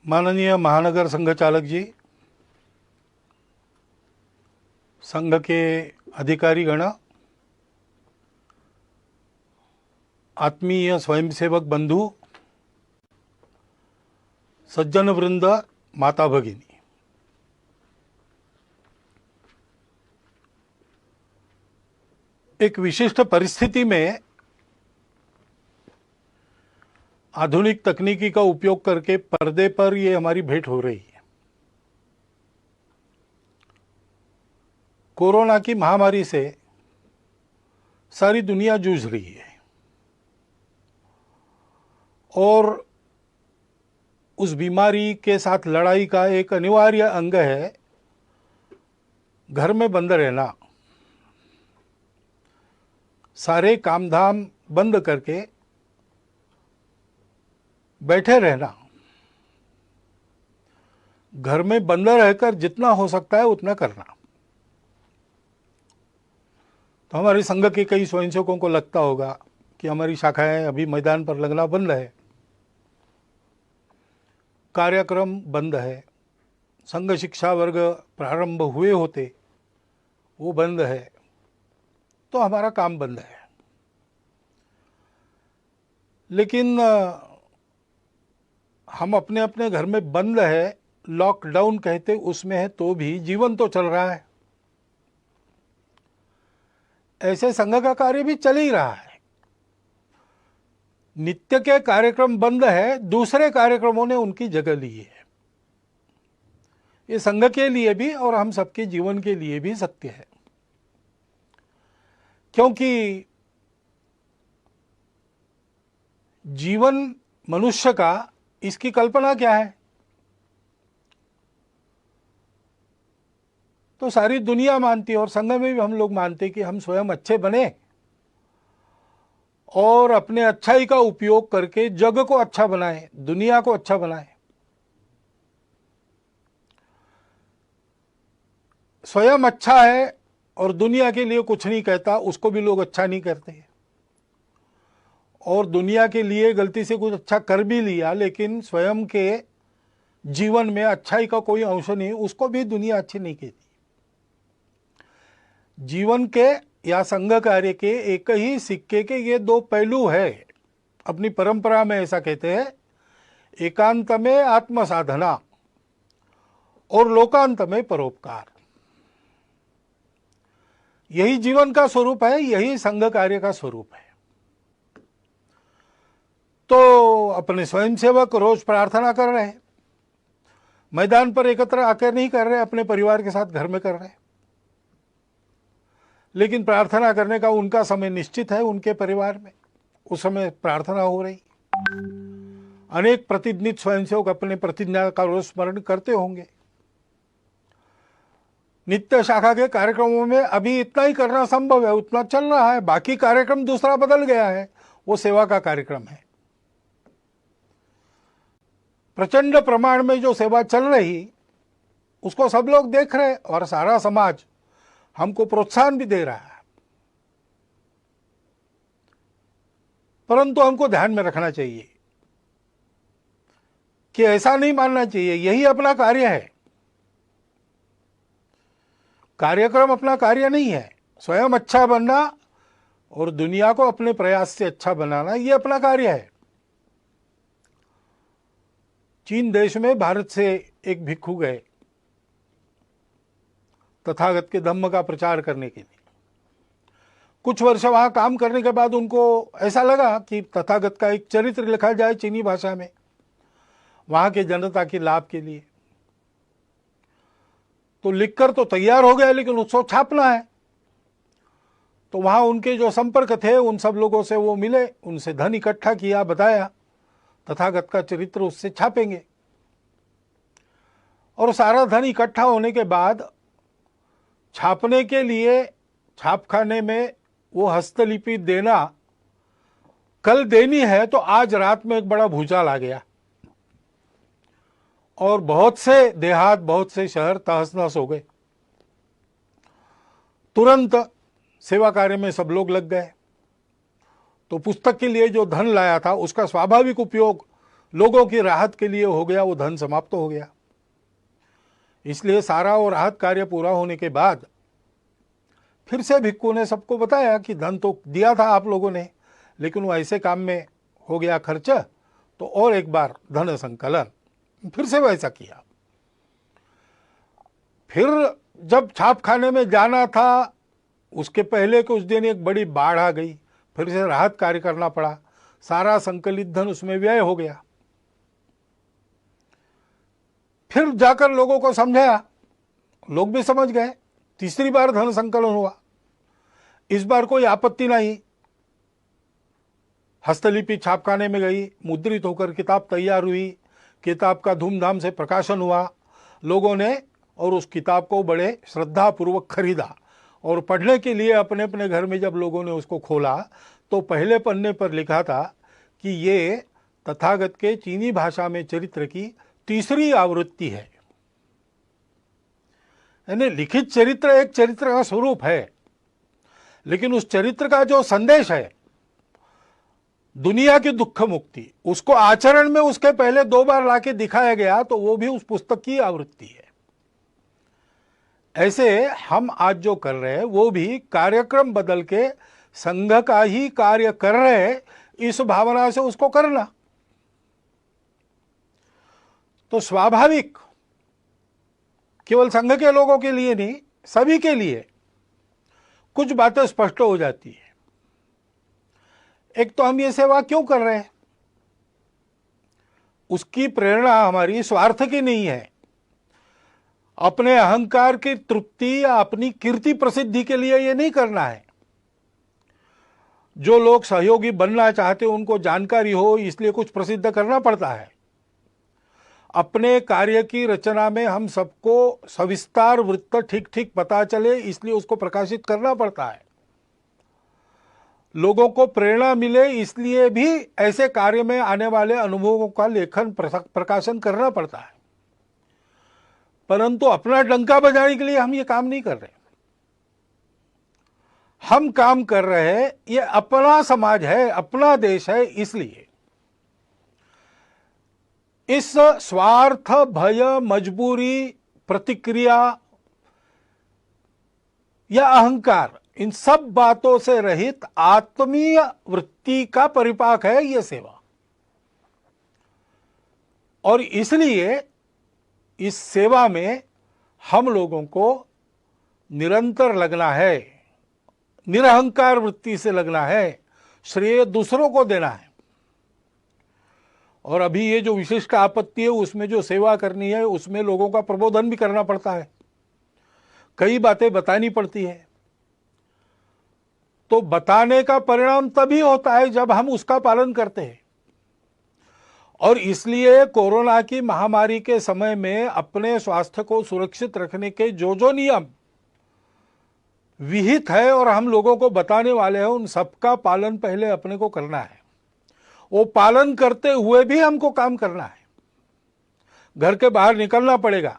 माननीय महानगर संघ चालक जी, संघ के अधिकारी गण, आत्मीय स्वयंसेवक बंधु, सज्जन वृंद, माता भगिनी, एक विशिष्ट परिस्थिति में आधुनिक तकनीकी का उपयोग करके पर्दे पर ये हमारी भेंट हो रही है। कोरोना की महामारी से सारी दुनिया जूझ रही है और उस बीमारी के साथ लड़ाई का एक अनिवार्य अंग है घर में बंद रहना, सारे कामधाम बंद करके बैठे रहना, घर में बंद रहकर जितना हो सकता है उतना करना। तो हमारे संघ के कई स्वयंसेवकों को लगता होगा कि हमारी शाखाएं अभी मैदान पर लगना बंद है, कार्यक्रम बंद है, संघ शिक्षा वर्ग प्रारंभ हुए होते वो बंद है, तो हमारा काम बंद है। लेकिन हम अपने अपने घर में बंद है, लॉकडाउन कहते उसमें है, तो भी जीवन तो चल रहा है। ऐसे संघ का कार्य भी चल ही रहा है। नित्य के कार्यक्रम बंद है, दूसरे कार्यक्रमों ने उनकी जगह ली है। ये संघ के लिए भी और हम सबके जीवन के लिए भी सत्य है, क्योंकि जीवन मनुष्य का, इसकी कल्पना क्या है? तो सारी दुनिया मानती है और संघ में भी हम लोग मानते हैं कि हम स्वयं अच्छे बने और अपने अच्छाई का उपयोग करके जग को अच्छा बनाएं, दुनिया को अच्छा बनाएं। स्वयं अच्छा है और दुनिया के लिए कुछ नहीं कहता, उसको भी लोग अच्छा नहीं करते। और दुनिया के लिए गलती से कुछ अच्छा कर भी लिया, लेकिन स्वयं के जीवन में अच्छाई का कोई अंश नहीं, उसको भी दुनिया अच्छी नहीं कहती। जीवन के या संघ कार्य के एक ही सिक्के के ये दो पहलू है। अपनी परंपरा में ऐसा कहते हैं, एकांत में आत्म साधना और लोकांत में परोपकार। यही जीवन का स्वरूप है, यही संघ कार्य का स्वरूप है। तो अपने स्वयंसेवक रोज प्रार्थना कर रहे हैं, मैदान पर एकत्र आकर नहीं कर रहे, अपने परिवार के साथ घर में कर रहे हैं। लेकिन प्रार्थना करने का उनका समय निश्चित है, उनके परिवार में उस समय प्रार्थना हो रही। अनेक प्रतिनिधि स्वयंसेवक अपने प्रतिज्ञा का रोज स्मरण करते होंगे। नित्य शाखा के कार्यक्रमों में अभी इतना ही करना संभव है, उतना चल रहा है। बाकी कार्यक्रम दूसरा बदल गया है, वो सेवा का कार्यक्रम है। प्रचंड प्रमाण में जो सेवा चल रही उसको सब लोग देख रहे और सारा समाज हमको प्रोत्साहन भी दे रहा है। परंतु हमको ध्यान में रखना चाहिए कि ऐसा नहीं मानना चाहिए यही अपना कार्य है। कार्यक्रम अपना कार्य नहीं है। स्वयं अच्छा बनना और दुनिया को अपने प्रयास से अच्छा बनाना, ये अपना कार्य है। चीन देश में भारत से एक भिक्षु गए तथागत के धम्म का प्रचार करने के लिए। कुछ वर्ष वहां काम करने के बाद उनको ऐसा लगा कि तथागत का एक चरित्र लिखा जाए चीनी भाषा में, वहां के जनता के लाभ के लिए। तो लिखकर तो तैयार हो गया, लेकिन उसको छापना है। तो वहां उनके जो संपर्क थे उन सब लोगों से वो मिले, उनसे धन इकट्ठा किया, बताया तथागत का चरित्र उससे छापेंगे। और सारा धन इकट्ठा होने के बाद छापने के लिए छापखाने में वो हस्तलिपि देना कल देनी है, तो आज रात में एक बड़ा भूचाल आ गया और बहुत से देहात, बहुत से शहर तहस नहस हो गए। तुरंत सेवा कार्य में सब लोग लग गए। तो पुस्तक के लिए जो धन लाया था उसका स्वाभाविक उपयोग लोगों की राहत के लिए हो गया, वो धन समाप्त हो गया। इसलिए सारा वो राहत कार्य पूरा होने के बाद फिर से भिक्खू ने सबको बताया कि धन तो दिया था आप लोगों ने, लेकिन वो ऐसे काम में हो गया खर्च, तो और एक बार धन संकलन। फिर से वैसा किया। फिर जब छाप खाने में जाना था, उसके पहले के उस दिन एक बड़ी बाढ़ आ गई, फिर से राहत कार्य करना पड़ा, सारा संकलित धन उसमें व्यय हो गया। फिर जाकर लोगों को समझाया, लोग भी समझ गए, तीसरी बार धन संकलन हुआ। इस बार कोई आपत्ति नहीं, हस्तलिपि छापखाने में गई, मुद्रित होकर किताब तैयार हुई, किताब का धूमधाम से प्रकाशन हुआ लोगों ने, और उस किताब को बड़े श्रद्धापूर्वक खरीदा। और पढ़ने के लिए अपने अपने घर में जब लोगों ने उसको खोला तो पहले पन्ने पर लिखा था कि ये तथागत के चीनी भाषा में चरित्र की तीसरी आवृत्ति है। यानी लिखित चरित्र एक चरित्र का स्वरूप है, लेकिन उस चरित्र का जो संदेश है दुनिया की दुख मुक्ति, उसको आचरण में उसके पहले 2 बार लाके दिखाया गया, तो वो भी उस पुस्तक की आवृत्ति है। ऐसे हम आज जो कर रहे हैं वो भी कार्यक्रम बदल के संघ का ही कार्य कर रहे हैं, इस भावना से उसको करना। तो स्वाभाविक केवल संघ के लोगों के लिए नहीं, सभी के लिए कुछ बातें स्पष्ट हो जाती है। एक तो हम ये सेवा क्यों कर रहे हैं, उसकी प्रेरणा हमारी स्वार्थ की नहीं है, अपने अहंकार की तृप्ति या अपनी कीर्ति प्रसिद्धि के लिए ये नहीं करना है। जो लोग सहयोगी बनना चाहते हैं उनको जानकारी हो, इसलिए कुछ प्रसिद्ध करना पड़ता है। अपने कार्य की रचना में हम सबको सविस्तार वृत्त ठीक ठीक पता चले, इसलिए उसको प्रकाशित करना पड़ता है। लोगों को प्रेरणा मिले, इसलिए भी ऐसे कार्य में आने वाले अनुभवों का लेखन प्रकाशन करना पड़ता है। परंतु अपना डंका बजाने के लिए हम ये काम नहीं कर रहे। हम काम कर रहे हैं, ये अपना समाज है, अपना देश है, इसलिए इस स्वार्थ, भय, मजबूरी, प्रतिक्रिया या अहंकार, इन सब बातों से रहित आत्मीय वृत्ति का परिपाक है ये सेवा। और इसलिए इस सेवा में हम लोगों को निरंतर लगना है, निरहंकार वृत्ति से लगना है, श्रेय दूसरों को देना है। और अभी ये जो विशिष्ट आपत्ति है, उसमें जो सेवा करनी है, उसमें लोगों का प्रबोधन भी करना पड़ता है, कई बातें बतानी पड़ती है। तो बताने का परिणाम तभी होता है जब हम उसका पालन करते हैं। और इसलिए कोरोना की महामारी के समय में अपने स्वास्थ्य को सुरक्षित रखने के जो जो नियम विहित है और हम लोगों को बताने वाले हैं, उन सबका पालन पहले अपने को करना है। वो पालन करते हुए भी हमको काम करना है। घर के बाहर निकलना पड़ेगा,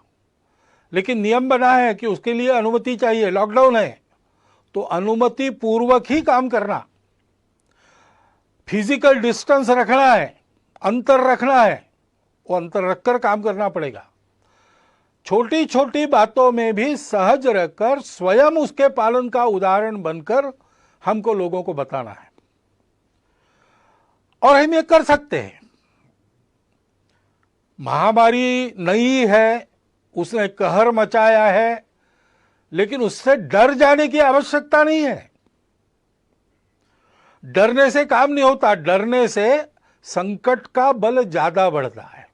लेकिन नियम बना है कि उसके लिए अनुमति चाहिए, लॉकडाउन है तो अनुमति पूर्वक ही काम करना। फिजिकल डिस्टेंस रखना है, अंतर रखना है, वो अंतर रखकर काम करना पड़ेगा। छोटी छोटी बातों में भी सहज रहकर स्वयं उसके पालन का उदाहरण बनकर हमको लोगों को बताना है। और हम ये कर सकते हैं। महामारी नई है, उसने कहर मचाया है, लेकिन उससे डर जाने की आवश्यकता नहीं है। डरने से काम नहीं होता, डरने से संकट का बल ज्यादा बढ़ता है।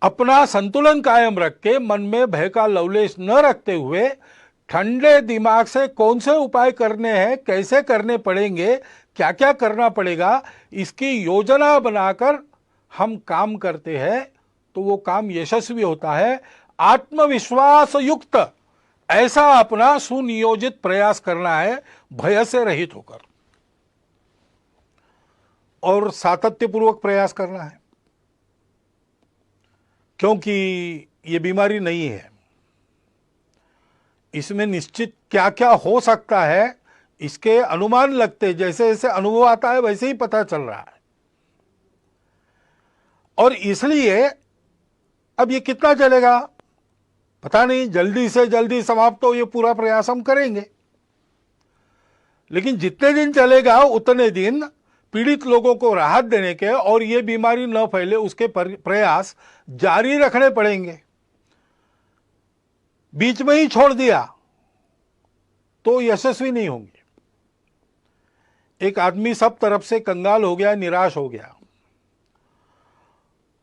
अपना संतुलन कायम रख के, मन में भय का लवलेश न रखते हुए, ठंडे दिमाग से कौन से उपाय करने हैं, कैसे करने पड़ेंगे, क्या क्या करना पड़ेगा, इसकी योजना बनाकर हम काम करते हैं तो वो काम यशस्वी होता है। आत्मविश्वास युक्त ऐसा अपना सुनियोजित प्रयास करना है, भय से रहित होकर, और सातत्यपूर्वक प्रयास करना है। क्योंकि ये बीमारी नहीं है, इसमें निश्चित क्या क्या हो सकता है इसके अनुमान लगते, जैसे जैसे अनुभव आता है वैसे ही पता चल रहा है। और इसलिए अब ये कितना चलेगा पता नहीं, जल्दी से जल्दी समाप्त हो ये पूरा प्रयास हम करेंगे, लेकिन जितने दिन चलेगा उतने दिन पीड़ित लोगों को राहत देने के और ये बीमारी न फैले उसके प्रयास जारी रखने पड़ेंगे। बीच में ही छोड़ दिया तो यशस्वी नहीं होंगे। एक आदमी सब तरफ से कंगाल हो गया, निराश हो गया,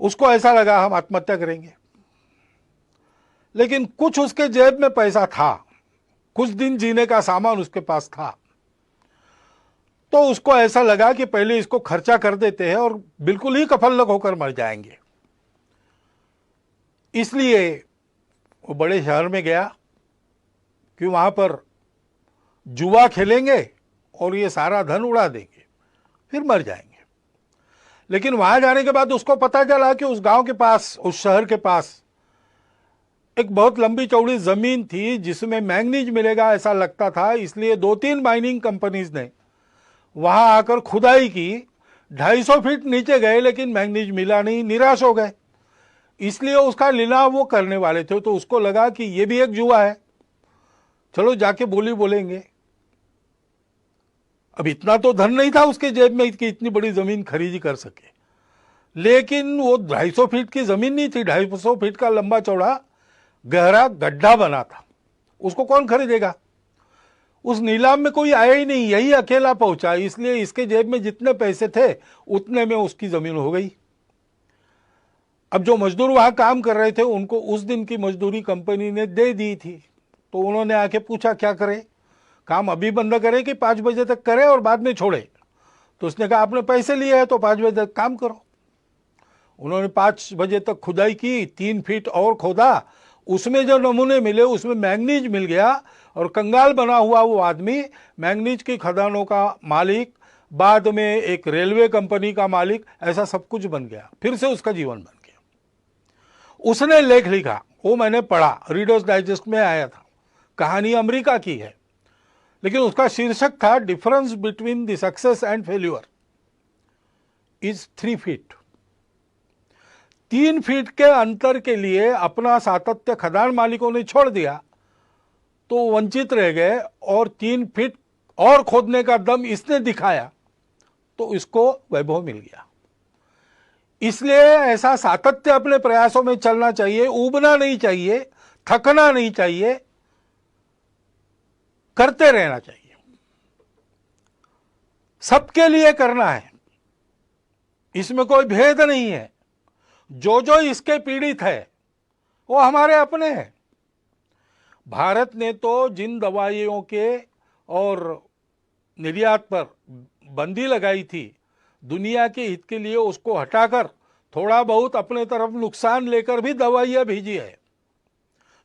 उसको ऐसा लगा हम आत्महत्या करेंगे, लेकिन कुछ उसके जेब में पैसा था, कुछ दिन जीने का सामान उसके पास था, तो उसको ऐसा लगा कि पहले इसको खर्चा कर देते हैं और बिल्कुल ही कफलक होकर मर जाएंगे। इसलिए वो बड़े शहर में गया कि वहां पर जुआ खेलेंगे और ये सारा धन उड़ा देंगे, फिर मर जाएंगे। लेकिन वहां जाने के बाद उसको पता चला कि उस गांव के पास, उस शहर के पास एक बहुत लंबी चौड़ी जमीन थी जिसमें मैंगनीज मिलेगा ऐसा लगता था। इसलिए 2-3 माइनिंग कंपनीज ने वहां आकर खुदाई की, 250 फीट नीचे गए लेकिन मैंगनीज मिला नहीं, निराश हो गए। इसलिए उसका लीलाव वो करने वाले थे, तो उसको लगा कि ये भी एक जुआ है, चलो जाके बोली बोलेंगे। अब इतना तो धन नहीं था उसके जेब में कि इतनी बड़ी जमीन खरीदी कर सके, लेकिन वो 250 फीट की जमीन नहीं थी, 250 फीट का लंबा चौड़ा गहरा गड्ढा बना था, उसको कौन खरीदेगा। उस नीलाम में कोई आया ही नहीं, यही अकेला पहुंचा, इसलिए इसके जेब में जितने पैसे थे उतने में उसकी जमीन हो गई। अब जो मजदूर वहां काम कर रहे थे उनको उस दिन की मजदूरी कंपनी ने दे दी थी, तो उन्होंने आके पूछा क्या करें, काम अभी बंद करें कि 5 बजे तक करें और बाद में छोड़े। तो उसने कहा आपने पैसे लिए हैं तो 5 बजे तक काम करो। उन्होंने 5 बजे तक खुदाई की, 3 फीट और खोदा, उसमें जो नमूने मिले उसमें मैंगनीज मिल गया और कंगाल बना हुआ वो आदमी मैंगनीज की खदानों का मालिक, बाद में एक रेलवे कंपनी का मालिक, ऐसा सब कुछ बन गया। फिर से उसका जीवन बन गया। उसने लेख लिखा, वो मैंने पढ़ा, रीडर्स डाइजेस्ट में आया था, कहानी अमेरिका की है, लेकिन उसका शीर्षक था difference between the success and failure is 3 feet. 3 feet के अंतर के लिए अपना सातत्य खदान मालिकों ने छोड़ दिया तो वंचित रह गए, और 3 फीट और खोदने का दम इसने दिखाया तो इसको वैभव मिल गया। इसलिए ऐसा सातत्य अपने प्रयासों में चलना चाहिए, ऊबना नहीं चाहिए, थकना नहीं चाहिए, करते रहना चाहिए। सबके लिए करना है, इसमें कोई भेद नहीं है। जो जो इसके पीड़ित है वो हमारे अपने हैं। भारत ने तो जिन दवाइयों के और निर्यात पर बंदी लगाई थी, दुनिया के हित के लिए उसको हटाकर थोड़ा बहुत अपने तरफ नुकसान लेकर भी दवाइयां भेजी है।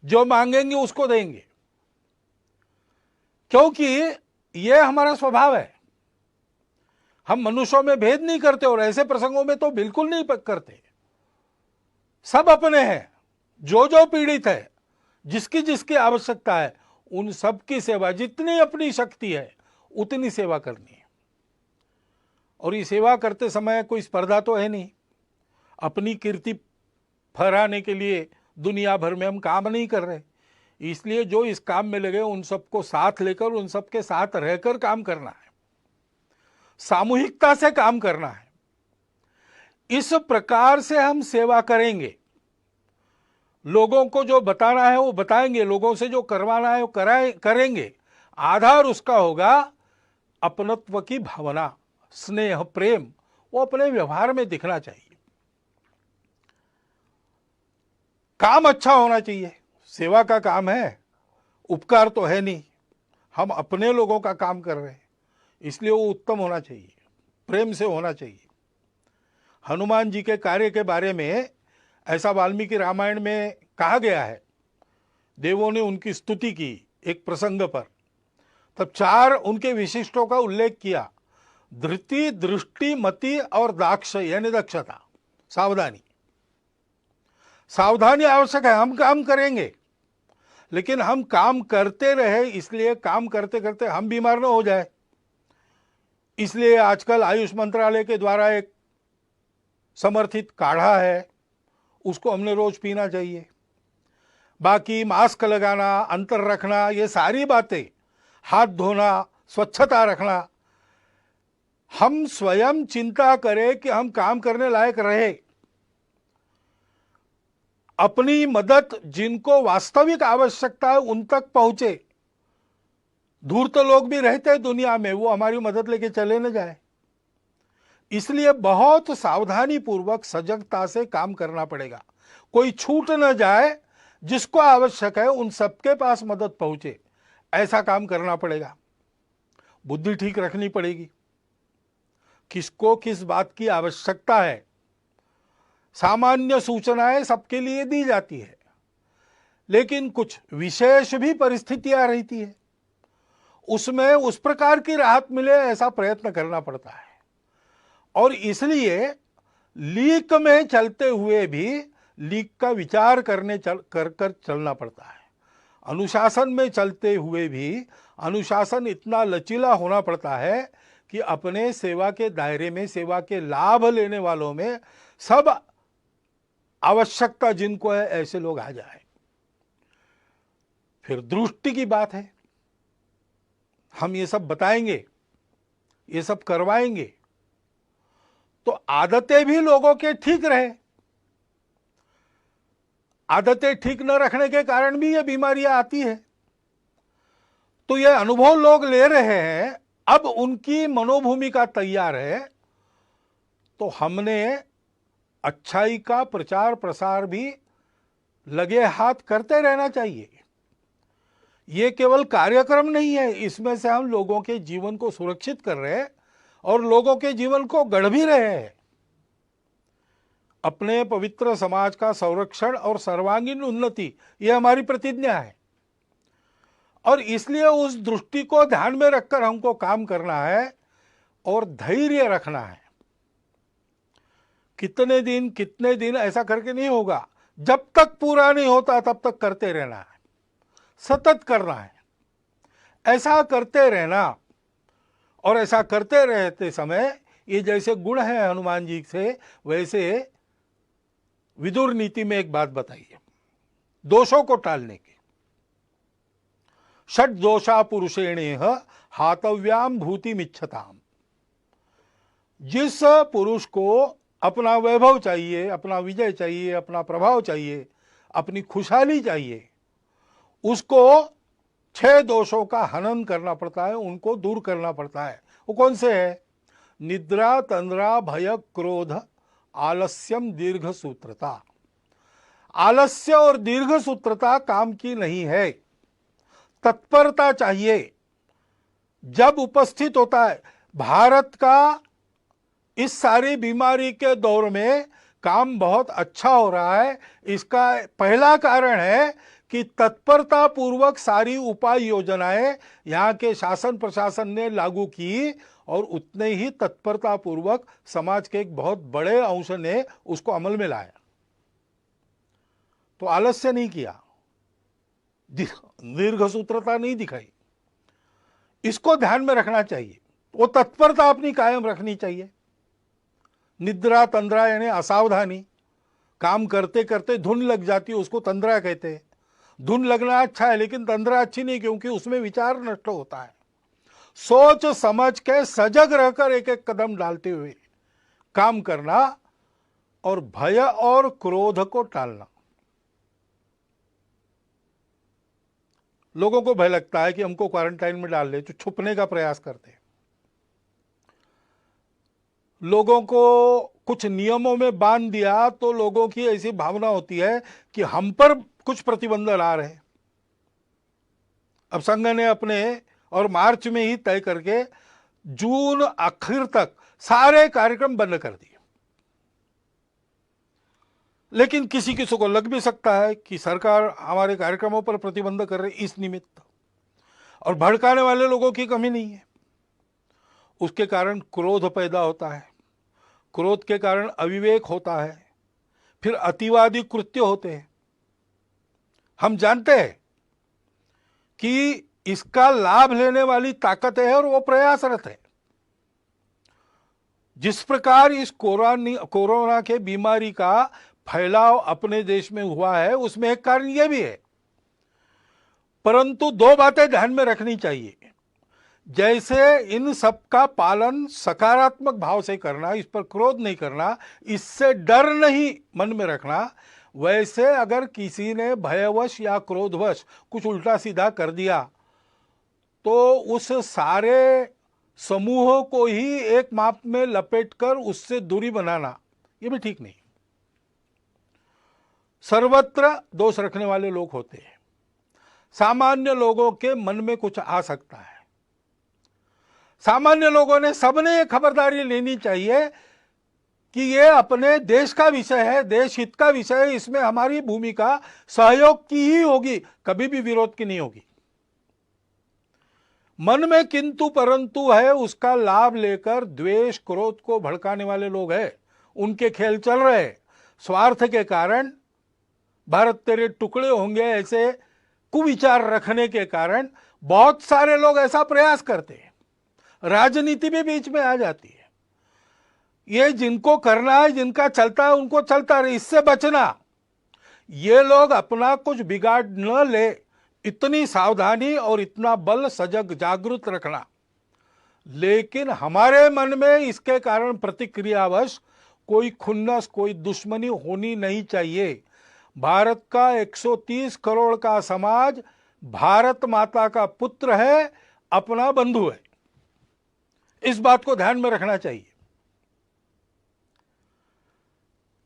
जो मांगेंगे उसको देंगे, क्योंकि यह हमारा स्वभाव है। हम मनुष्यों में भेद नहीं करते और ऐसे प्रसंगों में तो बिल्कुल नहीं करते। सब अपने हैं, जो जो पीड़ित है, जिसकी जिसकी आवश्यकता है, उन सब की सेवा, जितनी अपनी शक्ति है उतनी सेवा करनी है। और ये सेवा करते समय कोई स्पर्धा तो है नहीं, अपनी कीर्ति फहराने के लिए दुनिया भर में हम काम नहीं कर रहे। इसलिए जो इस काम में लगे उन सबको साथ लेकर, उन सबके साथ रहकर काम करना है, सामूहिकता से काम करना है। इस प्रकार से हम सेवा करेंगे। लोगों को जो बताना है वो बताएंगे, लोगों से जो करवाना है वो करेंगे। आधार उसका होगा अपनत्व की भावना, स्नेह, प्रेम, वो अपने व्यवहार में दिखना चाहिए। काम अच्छा होना चाहिए। सेवा का काम है, उपकार तो है नहीं। हम अपने लोगों का काम कर रहे हैं, इसलिए वो उत्तम होना चाहिए, प्रेम से होना चाहिए। हनुमान जी के कार्य के बारे में ऐसा वाल्मीकि रामायण में कहा गया है। देवों ने उनकी स्तुति की एक प्रसंग पर, तब 4 उनके विशिष्टों का उल्लेख किया। धृति, दृष्टि, मति और दाक्ष, यानी दक्षता, सावधानी। सावधानी आवश्यक है। हम काम करेंगे, लेकिन हम काम करते रहे, इसलिए काम करते करते हम बीमार न हो जाए। इसलिए आजकल आयुष मंत्रालय के द्वारा एक समर्थित काढ़ा है, उसको हमने रोज पीना चाहिए। बाकी मास्क लगाना, अंतर रखना, ये सारी बातें, हाथ धोना, स्वच्छता रखना, हम स्वयं चिंता करें कि हम काम करने लायक रहे। अपनी मदद जिनको वास्तविक आवश्यकता है उन तक पहुंचे। दूर तो लोग भी रहते हैं दुनिया में, वो हमारी मदद लेके चले न जाए। इसलिए बहुत सावधानी पूर्वक सजगता से काम करना पड़ेगा। कोई छूट न जाए, जिसको आवश्यक है उन सबके पास मदद पहुंचे, ऐसा काम करना पड़ेगा। बुद्धि ठीक रखनी पड़ेगी, किसको किस बात की आवश्यकता है। सामान्य सूचनाएं सबके लिए दी जाती है, लेकिन कुछ विशेष भी परिस्थितियां रहती है, उसमें उस प्रकार की राहत मिले ऐसा प्रयत्न करना पड़ता है। और इसलिए लीक में चलते हुए भी लीक का विचार कर चलना पड़ता है। अनुशासन में चलते हुए भी अनुशासन इतना लचीला होना पड़ता है कि अपने सेवा के दायरे में, सेवा के लाभ लेने वालों में सब आवश्यकता जिनको है ऐसे लोग आ जाए। फिर दृष्टि की बात है, हम ये सब बताएंगे, ये सब करवाएंगे तो आदतें भी लोगों के ठीक रहे। आदतें ठीक न रखने के कारण भी ये बीमारियां आती है। तो ये अनुभव लोग ले रहे हैं, अब उनकी मनोभूमिका तैयार है, तो हमने अच्छाई का प्रचार प्रसार भी लगे हाथ करते रहना चाहिए। ये केवल कार्यक्रम नहीं है, इसमें से हम लोगों के जीवन को सुरक्षित कर रहे हैं और लोगों के जीवन को गढ़ भी रहे हैं। अपने पवित्र समाज का संरक्षण और सर्वांगीण उन्नति, ये हमारी प्रतिज्ञा है। और इसलिए उस दृष्टि को ध्यान में रखकर हमको काम करना है और धैर्य रखना है। कितने दिन ऐसा करके नहीं होगा, जब तक पूरा नहीं होता तब तक करते रहना है, सतत करना है। ऐसा करते रहना, और ऐसा करते रहते समय ये जैसे गुण है हनुमान जी से, वैसे विदुर नीति में एक बात बताइए दोषों को टालने की। षट दोषा पुरुषेणेह हातव्याम भूतिमिच्छताम। जिस पुरुष को अपना वैभव चाहिए, अपना विजय चाहिए, अपना प्रभाव चाहिए, अपनी खुशहाली चाहिए, उसको 6 दोषों का हनन करना पड़ता है, उनको दूर करना पड़ता है। वो कौन से है? निद्रा, तंद्रा, भय, क्रोध, आलस्यम, दीर्घ सूत्रता। आलस्य और दीर्घ सूत्रता काम की नहीं है। तत्परता चाहिए जब उपस्थित होता है। भारत का इस सारी बीमारी के दौर में काम बहुत अच्छा हो रहा है। इसका पहला कारण है कि तत्परता पूर्वक सारी उपाय योजनाएं यहाँ के शासन प्रशासन ने लागू की, और उतने ही तत्परता पूर्वक समाज के एक बहुत बड़े अंश ने उसको अमल में लाया। तो आलस्य नहीं किया, दीर्घ सूत्रता नहीं दिखाई। इसको ध्यान में रखना चाहिए। वो तत्परता अपनी कायम रखनी चाहिए। निद्रा, तंद्रा यानी असावधानी, काम करते करते धुन लग जाती है, उसको तंद्रा कहते हैं। धुन लगना अच्छा है, लेकिन तंद्रा अच्छी नहीं, क्योंकि उसमें विचार नष्ट होता है। सोच समझ के सजग रहकर एक एक कदम डालते हुए काम करना, और भय और क्रोध को टालना। लोगों को भय लगता है कि हमको क्वारंटाइन में डाल ले, तो छुपने का प्रयास करते हैं। लोगों को कुछ नियमों में बांध दिया तो लोगों की ऐसी भावना होती है कि हम पर कुछ प्रतिबंध ला रहे हैं। अब संघ ने अपने और मार्च में ही तय करके जून आखिर तक सारे कार्यक्रम बंद कर दिए। लेकिन किसी किसी को लग भी सकता है कि सरकार हमारे कार्यक्रमों पर प्रतिबंध कर रही इस निमित्त, और भड़काने वाले लोगों की कमी नहीं है। उसके कारण क्रोध पैदा होता है, क्रोध के कारण अविवेक होता है, फिर अतिवादी कृत्य होते हैं। हम जानते हैं कि इसका लाभ लेने वाली ताकत है और वो प्रयासरत है। जिस प्रकार इस कोरोना के बीमारी का फैलाव अपने देश में हुआ है, उसमें एक कारण यह भी है। परंतु दो बातें ध्यान में रखनी चाहिए। जैसे इन सब का पालन सकारात्मक भाव से करना, इस पर क्रोध नहीं करना, इससे डर नहीं मन में रखना, वैसे अगर किसी ने भयवश या क्रोधवश कुछ उल्टा सीधा कर दिया तो उस सारे समूह को ही एक माप में लपेटकर उससे दूरी बनाना, ये भी ठीक नहीं। सर्वत्र दोष रखने वाले लोग होते हैं। सामान्य लोगों के मन में कुछ आ सकता है। सामान्य लोगों ने, सबने ये खबरदारी लेनी चाहिए कि ये अपने देश का विषय है, देश हित का विषय है, इसमें हमारी भूमिका सहयोग की ही होगी, कभी भी विरोध की नहीं होगी। मन में किंतु परंतु है, उसका लाभ लेकर द्वेष क्रोध को भड़काने वाले लोग हैं, उनके खेल चल रहे हैं। स्वार्थ के कारण भारत तेरे टुकड़े होंगे ऐसे कुविचार रखने के कारण बहुत सारे लोग ऐसा प्रयास करते हैं। राजनीति भी बीच में आ जाती है। ये जिनको करना है, जिनका चलता है उनको चलता रहे, इससे बचना। ये लोग अपना कुछ बिगाड़ न ले, इतनी सावधानी और इतना बल सजग जागृत रखना। लेकिन हमारे मन में इसके कारण प्रतिक्रियावश कोई खुन्नस, कोई दुश्मनी होनी नहीं चाहिए। भारत का 130 करोड़ का समाज भारत माता का पुत्र है, अपना बंधु है। इस बात को ध्यान में रखना चाहिए।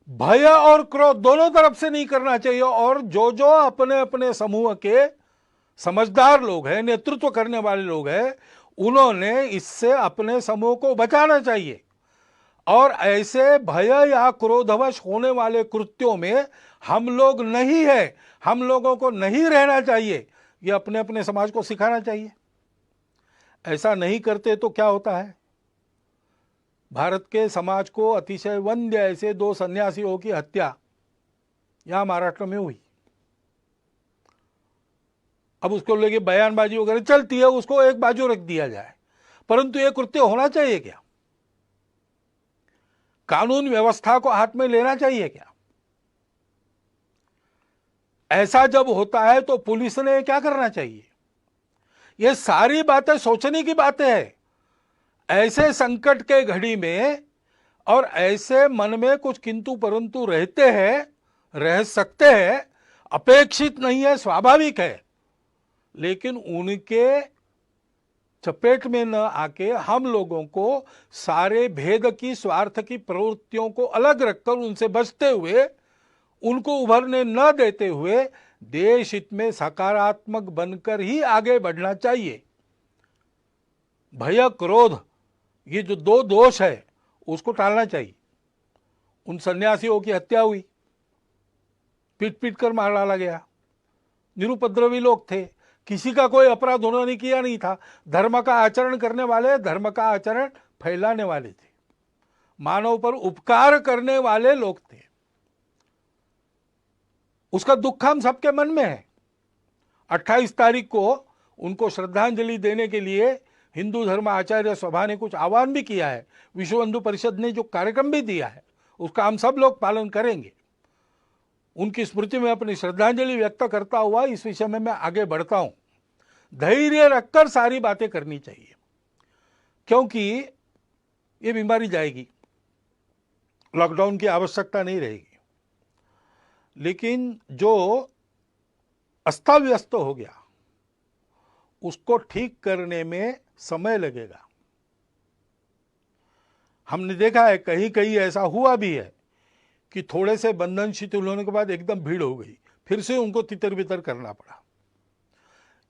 भय और क्रोध दोनों तरफ से नहीं करना चाहिए। और जो जो अपने अपने समूह के समझदार लोग हैं, नेतृत्व करने वाले लोग हैं, उन्होंने इससे अपने समूह को बचाना चाहिए। और ऐसे भय या क्रोधवश होने वाले कृत्यों में हम लोग नहीं है, हम लोगों को नहीं रहना चाहिए, ये अपने अपने समाज को सिखाना चाहिए। ऐसा नहीं करते तो क्या होता है? भारत के समाज को अतिशय वंद्य ऐसे 2 सन्यासियों की हत्या यहां महाराष्ट्र में हुई। अब उसको लेके बयानबाजी वगैरह चलती है, उसको एक बाजू रख दिया जाए, परंतु यह कृत्य होना चाहिए क्या? कानून व्यवस्था को हाथ में लेना चाहिए क्या? ऐसा जब होता है तो पुलिस ने क्या करना चाहिए? ये सारी बातें सोचने की बातें हैं। ऐसे संकट के घड़ी में और ऐसे मन में कुछ किंतु परंतु रहते हैं, रह सकते हैं, अपेक्षित नहीं है, स्वाभाविक है। लेकिन उनके चपेट में न आके हम लोगों को सारे भेद की, स्वार्थ की प्रवृत्तियों को अलग रखकर उनसे बचते हुए, उनको उभरने न देते हुए देश हित में सकारात्मक बनकर ही आगे बढ़ना चाहिए। भय क्रोध, ये जो 2 दोष है उसको टालना चाहिए। उन सन्यासियों की हत्या हुई, पीट पीट कर मार डाला गया, निरुपद्रवी लोग थे, किसी का कोई अपराध उन्होंने किया नहीं था। धर्म का आचरण करने वाले, धर्म का आचरण फैलाने वाले थे, मानव पर उपकार करने वाले लोग थे। उसका दुख हम सबके मन में है। 28 तारीख को उनको श्रद्धांजलि देने के लिए हिंदू धर्म आचार्य सभा ने कुछ आह्वान भी किया है। विश्व हिंदू परिषद ने जो कार्यक्रम भी दिया है उसका हम सब लोग पालन करेंगे। उनकी स्मृति में अपनी श्रद्धांजलि व्यक्त करता हुआ इस विषय में मैं आगे बढ़ता हूं। धैर्य रखकर सारी बातें करनी चाहिए, क्योंकि ये बीमारी जाएगी, लॉकडाउन की आवश्यकता नहीं रहेगी। लेकिन जो अस्ता व्यस्त हो गया उसको ठीक करने में समय लगेगा। हमने देखा है कहीं कहीं ऐसा हुआ भी है कि थोड़े से बंधन शिथिल होने के बाद एकदम भीड़ हो गई, फिर से उनको तितर बितर करना पड़ा।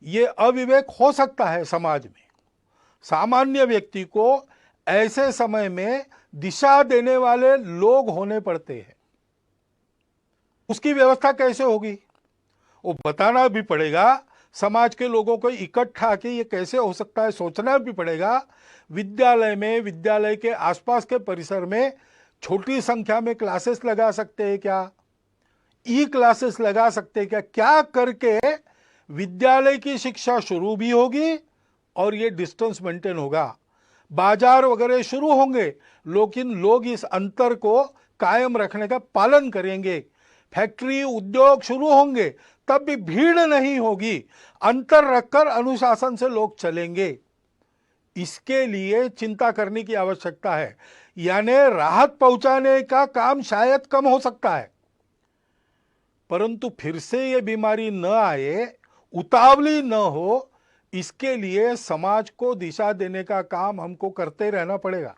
ये अविवेक हो सकता है समाज में। सामान्य व्यक्ति को ऐसे समय में दिशा देने वाले लोग होने पड़ते हैं। उसकी व्यवस्था कैसे होगी वो बताना भी पड़ेगा। समाज के लोगों को इकट्ठा के ये कैसे हो सकता है सोचना भी पड़ेगा। विद्यालय में, विद्यालय के आसपास के परिसर में छोटी संख्या में क्लासेस लगा सकते हैं क्या? ई क्लासेस लगा सकते हैं क्या? क्या करके विद्यालय की शिक्षा शुरू भी होगी और ये डिस्टेंस मेंटेन होगा। बाजार वगैरह शुरू होंगे, लेकिन लोग इस अंतर को कायम रखने का पालन करेंगे। फैक्ट्री उद्योग शुरू होंगे, तब भी भीड़ नहीं होगी, अंतर रखकर अनुशासन से लोग चलेंगे। इसके लिए चिंता करने की आवश्यकता है। यानी राहत पहुंचाने का काम शायद कम हो सकता है, परंतु फिर से ये बीमारी न आए, उतावली न हो, इसके लिए समाज को दिशा देने का काम हमको करते रहना पड़ेगा।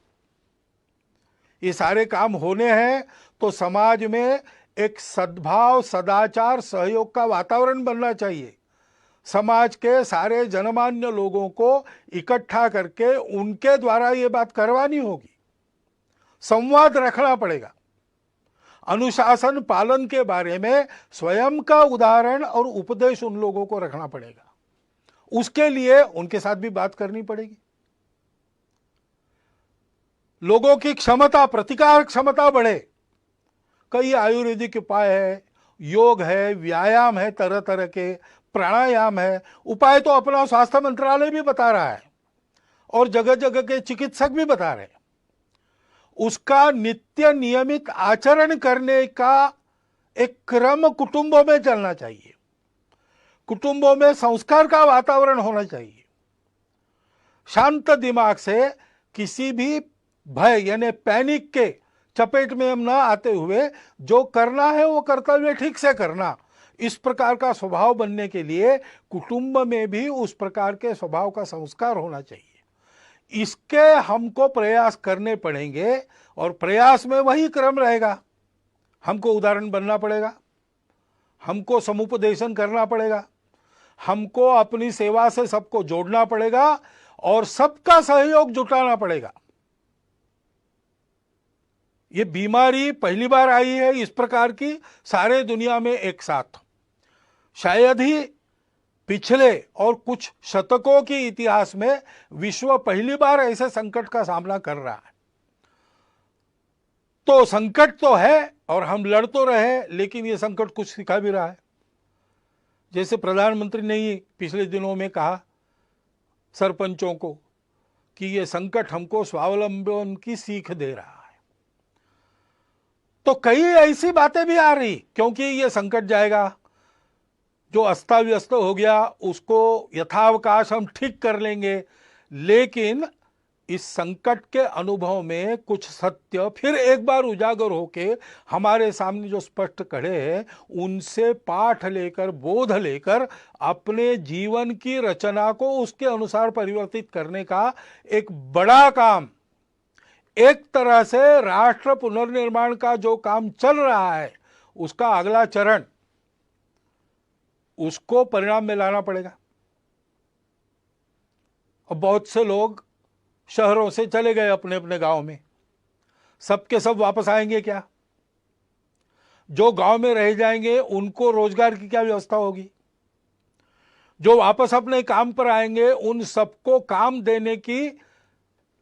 ये सारे काम होने हैं तो समाज में एक सद्भाव, सदाचार, सहयोग का वातावरण बनना चाहिए। समाज के सारे जनमान्य लोगों को इकट्ठा करके उनके द्वारा ये बात करवानी होगी, संवाद रखना पड़ेगा। अनुशासन पालन के बारे में स्वयं का उदाहरण और उपदेश उन लोगों को रखना पड़ेगा। उसके लिए उनके साथ भी बात करनी पड़ेगी। लोगों की क्षमता, प्रतिकार क्षमता बढ़े। कई आयुर्वेदिक उपाय है, योग है, व्यायाम है, तरह तरह के प्राणायाम है। उपाय तो अपना स्वास्थ्य मंत्रालय भी बता रहा है और जगह जगह के चिकित्सक भी बता रहे हैं। उसका नित्य नियमित आचरण करने का एक क्रम कुटुंबों में चलना चाहिए। कुटुंबों में संस्कार का वातावरण होना चाहिए। शांत दिमाग से किसी भी भय यानी पैनिक के चपेट में हम न आते हुए जो करना है वो कर्तव्य ठीक से करना, इस प्रकार का स्वभाव बनने के लिए कुटुंब में भी उस प्रकार के स्वभाव का संस्कार होना चाहिए। इसके हमको प्रयास करने पड़ेंगे और प्रयास में वही क्रम रहेगा। हमको उदाहरण बनना पड़ेगा, हमको समुपदेशन करना पड़ेगा, हमको अपनी सेवा से सबको जोड़ना पड़ेगा और सबका सहयोग जुटाना पड़ेगा। ये बीमारी पहली बार आई है इस प्रकार की सारे दुनिया में एक साथ। शायद ही पिछले और कुछ शतकों के इतिहास में विश्व पहली बार ऐसे संकट का सामना कर रहा है। तो संकट तो है और हम लड़ तो रहे, लेकिन ये संकट कुछ सिखा भी रहा है। जैसे प्रधानमंत्री ने ही पिछले दिनों में कहा सरपंचों को कि ये संकट हमको स्वावलंबन की सीख दे रहा है। तो कई ऐसी बातें भी आ रही, क्योंकि ये संकट जाएगा, जो अस्ता व्यस्त हो गया उसको यथावकाश हम ठीक कर लेंगे, लेकिन इस संकट के अनुभव में कुछ सत्य फिर एक बार उजागर होके हमारे सामने जो स्पष्ट खड़े हैं, उनसे पाठ लेकर, बोध लेकर अपने जीवन की रचना को उसके अनुसार परिवर्तित करने का एक बड़ा काम, एक तरह से राष्ट्र पुनर्निर्माण का जो काम चल रहा है उसका अगला चरण, उसको परिणाम में लाना पड़ेगा। और बहुत से लोग शहरों से चले गए अपने अपने गांव में, सबके सब वापस आएंगे क्या? जो गांव में रह जाएंगे उनको रोजगार की क्या व्यवस्था होगी? जो वापस अपने काम पर आएंगे उन सबको काम देने की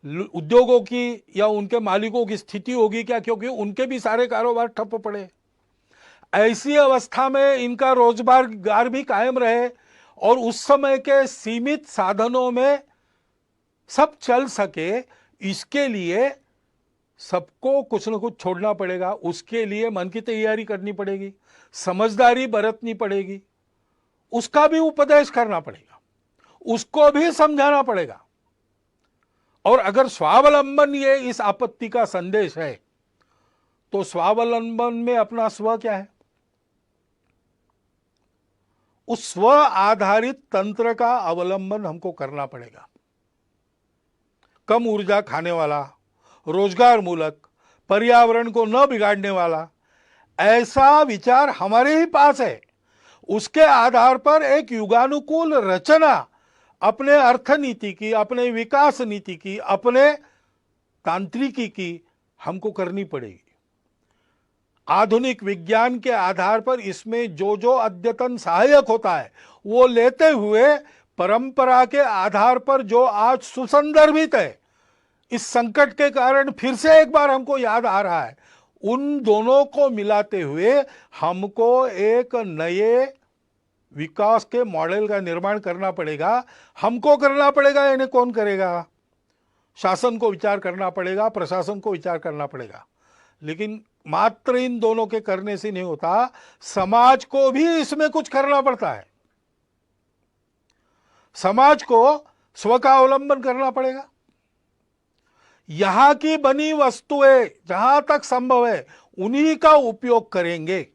उद्योगों की या उनके मालिकों की स्थिति होगी क्या? क्योंकि उनके भी सारे कारोबार ठप पड़े। ऐसी अवस्था में इनका रोजगार भी कायम रहे और उस समय के सीमित साधनों में सब चल सके, इसके लिए सबको कुछ न कुछ छोड़ना पड़ेगा। उसके लिए मन की तैयारी करनी पड़ेगी, समझदारी बरतनी पड़ेगी, उसका भी उपदेश करना पड़ेगा, उसको भी समझाना पड़ेगा। और अगर स्वावलंबन ये इस आपत्ति का संदेश है, तो स्वावलंबन में अपना स्व क्या है? उस स्व आधारित तंत्र का अवलंबन हमको करना पड़ेगा। कम ऊर्जा खाने वाला, रोजगार मूलक, पर्यावरण को न बिगाड़ने वाला ऐसा विचार हमारे ही पास है। उसके आधार पर एक युगानुकूल रचना अपने अर्थनीति की, अपने विकास नीति की, अपने तांत्रिकी की हमको करनी पड़ेगी। आधुनिक विज्ञान के आधार पर इसमें जो जो अद्यतन सहायक होता है वो लेते हुए परंपरा के आधार पर जो आज सुसंदर्भित है, इस संकट के कारण फिर से एक बार हमको याद आ रहा है, उन दोनों को मिलाते हुए हमको एक नए विकास के मॉडल का निर्माण करना पड़ेगा। हमको करना पड़ेगा, यानी कौन करेगा? शासन को विचार करना पड़ेगा, प्रशासन को विचार करना पड़ेगा। लेकिन मात्र इन दोनों के करने से नहीं होता, समाज को भी इसमें कुछ करना पड़ता है। समाज को स्व का अवलंबन करना पड़ेगा। यहां की बनी वस्तुएं जहां तक संभव है उन्हीं का उपयोग करेंगे।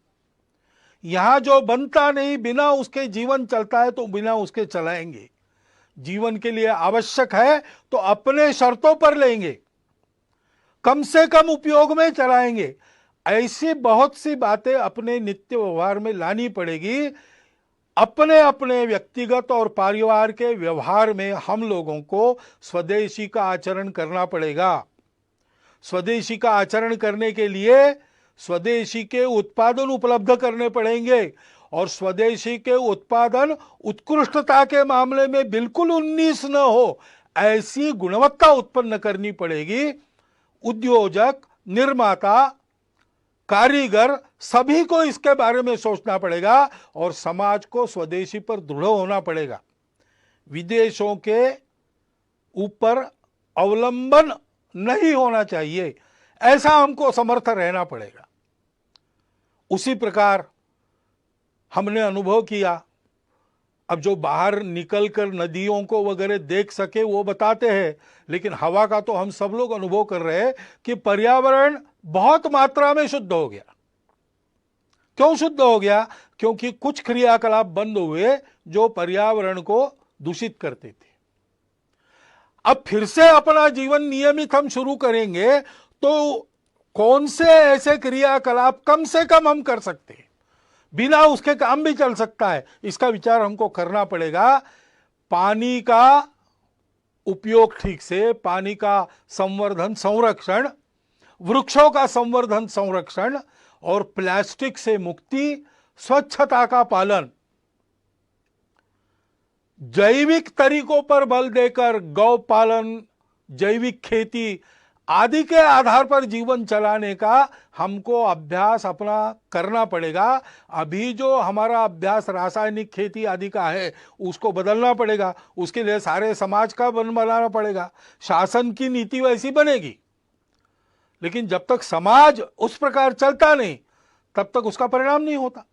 यहां जो बनता नहीं, बिना उसके जीवन चलता है तो बिना उसके चलाएंगे। जीवन के लिए आवश्यक है तो अपने शर्तों पर लेंगे, कम से कम उपयोग में चलाएंगे। ऐसी बहुत सी बातें अपने नित्य व्यवहार में लानी पड़ेगी। अपने अपने व्यक्तिगत और परिवार के व्यवहार में हम लोगों को स्वदेशी का आचरण करना पड़ेगा। स्वदेशी का आचरण करने के लिए स्वदेशी के उत्पादन उपलब्ध करने पड़ेंगे, और स्वदेशी के उत्पादन उत्कृष्टता के मामले में बिल्कुल 19 न हो, ऐसी गुणवत्ता उत्पन्न करनी पड़ेगी। उद्योजक, निर्माता, कारीगर सभी को इसके बारे में सोचना पड़ेगा और समाज को स्वदेशी पर दृढ़ होना पड़ेगा। विदेशों के ऊपर अवलंबन नहीं होना चाहिए, ऐसा हमको समर्थ रहना पड़ेगा। उसी प्रकार हमने अनुभव किया। अब जो बाहर निकलकर नदियों को वगैरह देख सके वो बताते हैं, लेकिन हवा का तो हम सब लोग अनुभव कर रहे हैं कि पर्यावरण बहुत मात्रा में शुद्ध हो गया। क्यों शुद्ध हो गया? क्योंकि कुछ क्रियाकलाप बंद हुए जो पर्यावरण को दूषित करते थे। अब फिर से अपना जीवन नियमित हम शुरू करेंगे तो कौन से ऐसे क्रियाकलाप कम से कम हम कर सकते हैं, बिना उसके काम भी चल सकता है, इसका विचार हमको करना पड़ेगा। पानी का उपयोग ठीक से, पानी का संवर्धन संरक्षण, वृक्षों का संवर्धन संरक्षण और प्लास्टिक से मुक्ति, स्वच्छता का पालन, जैविक तरीकों पर बल देकर गौ पालन, जैविक खेती आदि के आधार पर जीवन चलाने का हमको अभ्यास अपना करना पड़ेगा। अभी जो हमारा अभ्यास रासायनिक खेती आदि का है उसको बदलना पड़ेगा। उसके लिए सारे समाज का बनाना पड़ेगा। शासन की नीति वैसी बनेगी, लेकिन जब तक समाज उस प्रकार चलता नहीं तब तक उसका परिणाम नहीं होता।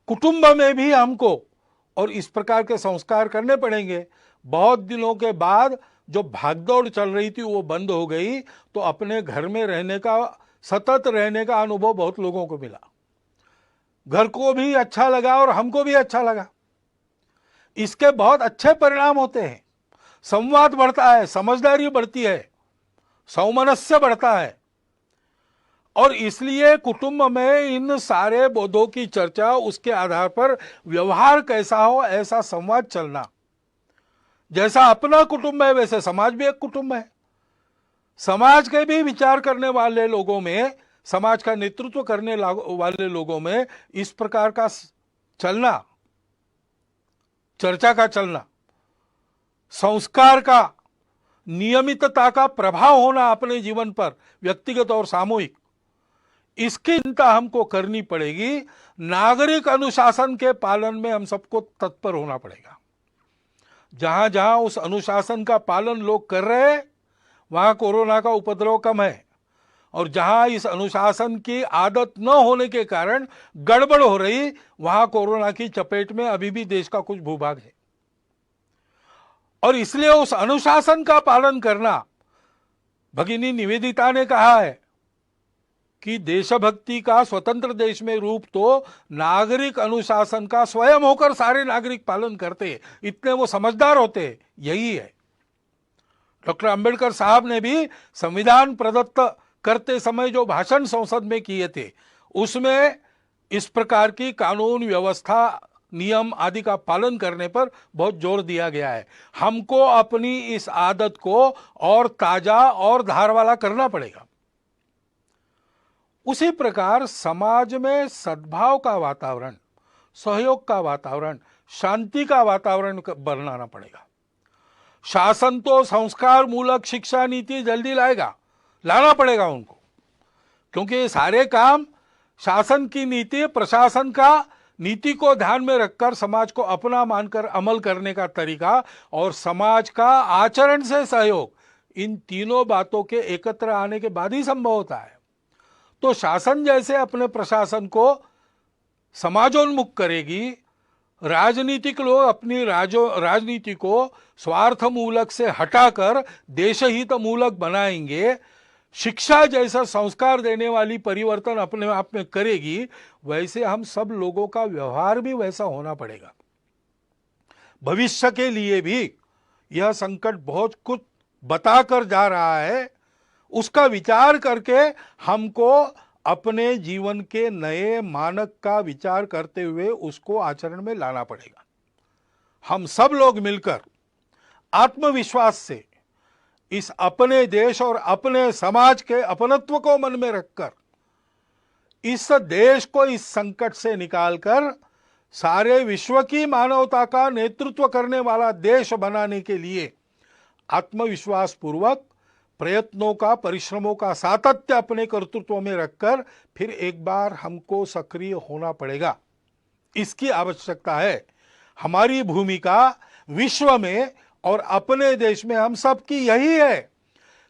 कुटुंब में भी हमको और इस प्रकार के संस्कार करने पड़ेंगे। बहुत दिनों के बाद जो भागदौड़ चल रही थी वो बंद हो गई, तो अपने घर में रहने का, सतत रहने का अनुभव बहुत लोगों को मिला। घर को भी अच्छा लगा और हमको भी अच्छा लगा। इसके बहुत अच्छे परिणाम होते हैं। संवाद बढ़ता है, समझदारी बढ़ती है, सौमनस्य बढ़ता है, और इसलिए कुटुंब में इन सारे बोधों की चर्चा, उसके आधार पर व्यवहार कैसा हो ऐसा संवाद चलना। जैसा अपना कुटुंब है वैसे समाज भी एक कुटुंब है। समाज के भी विचार करने वाले लोगों में, समाज का नेतृत्व करने वाले लोगों में इस प्रकार का चलना, चर्चा का चलना, संस्कार का, नियमितता का प्रभाव होना अपने जीवन पर, व्यक्तिगत और सामूहिक, इसकी चिंता हमको करनी पड़ेगी। नागरिक अनुशासन के पालन में हम सबको तत्पर होना पड़ेगा। जहां जहां उस अनुशासन का पालन लोग कर रहे हैं वहां कोरोना का उपद्रव कम है, और जहां इस अनुशासन की आदत न होने के कारण गड़बड़ हो रही वहां कोरोना की चपेट में अभी भी देश का कुछ भूभाग है। और इसलिए उस अनुशासन का पालन करना, भगिनी निवेदिता ने कहा है कि देशभक्ति का स्वतंत्र देश में रूप तो नागरिक अनुशासन का स्वयं होकर सारे नागरिक पालन करते, इतने वो समझदार होते, यही है। डॉक्टर अंबेडकर साहब ने भी संविधान प्रदत्त करते समय जो भाषण संसद में किए थे उसमें इस प्रकार की कानून व्यवस्था, नियम आदि का पालन करने पर बहुत जोर दिया गया है। हमको अपनी इस आदत को और ताजा और धार वाला करना पड़ेगा। उसी प्रकार समाज में सद्भाव का वातावरण, सहयोग का वातावरण, शांति का वातावरण बनाना पड़ेगा। शासन तो संस्कार मूलक शिक्षा नीति जल्दी लाना पड़ेगा उनको, क्योंकि ये सारे काम शासन की नीति, प्रशासन का नीति को ध्यान में रखकर समाज को अपना मानकर अमल करने का तरीका और समाज का आचरण से सहयोग, इन तीनों बातों के एकत्र आने के बाद ही संभव होता है। तो शासन जैसे अपने प्रशासन को समाजोन्मुख करेगी, राजनीतिक लोग अपनी राजनीति को स्वार्थ मूलक से हटाकर देशहित मूलक बनाएंगे, शिक्षा जैसा संस्कार देने वाली परिवर्तन अपने आप में करेगी, वैसे हम सब लोगों का व्यवहार भी वैसा होना पड़ेगा। भविष्य के लिए भी यह संकट बहुत कुछ बताकर जा रहा है, उसका विचार करके हमको अपने जीवन के नए मानक का विचार करते हुए उसको आचरण में लाना पड़ेगा। हम सब लोग मिलकर आत्मविश्वास से इस अपने देश और अपने समाज के अपनत्व को मन में रखकर इस देश को इस संकट से निकालकर सारे विश्व की मानवता का नेतृत्व करने वाला देश बनाने के लिए आत्मविश्वास पूर्वक प्रयत्नों का, परिश्रमों का सातत्य अपने कर्तृत्व में रखकर फिर एक बार हमको सक्रिय होना पड़ेगा। इसकी आवश्यकता है। हमारी भूमिका विश्व में और अपने देश में हम सब की यही है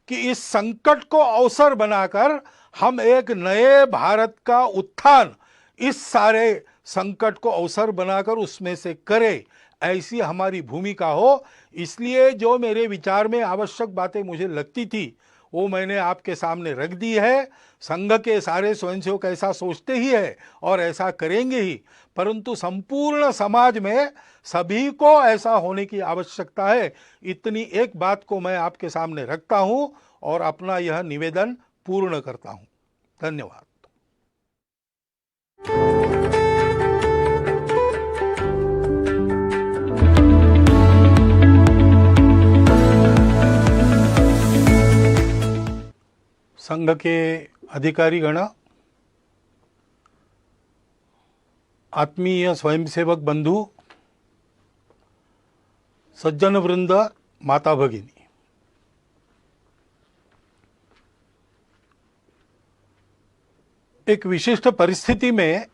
कि इस संकट को अवसर बनाकर हम एक नए भारत का उत्थान इस सारे संकट को अवसर बनाकर उसमें से करें, ऐसी हमारी भूमिका हो। इसलिए जो मेरे विचार में आवश्यक बातें मुझे लगती थी वो मैंने आपके सामने रख दी है। संघ के सारे स्वयंसेवक ऐसा सोचते ही है और ऐसा करेंगे ही, परंतु संपूर्ण समाज में सभी को ऐसा होने की आवश्यकता है। इतनी एक बात को मैं आपके सामने रखता हूं और अपना यह निवेदन पूर्ण करता हूं। धन्यवाद। संघ के अधिकारीगण, आत्मीय स्वयंसेवक बंधु, सज्जन वृंद, माता भगिनी, एक विशिष्ट परिस्थिति में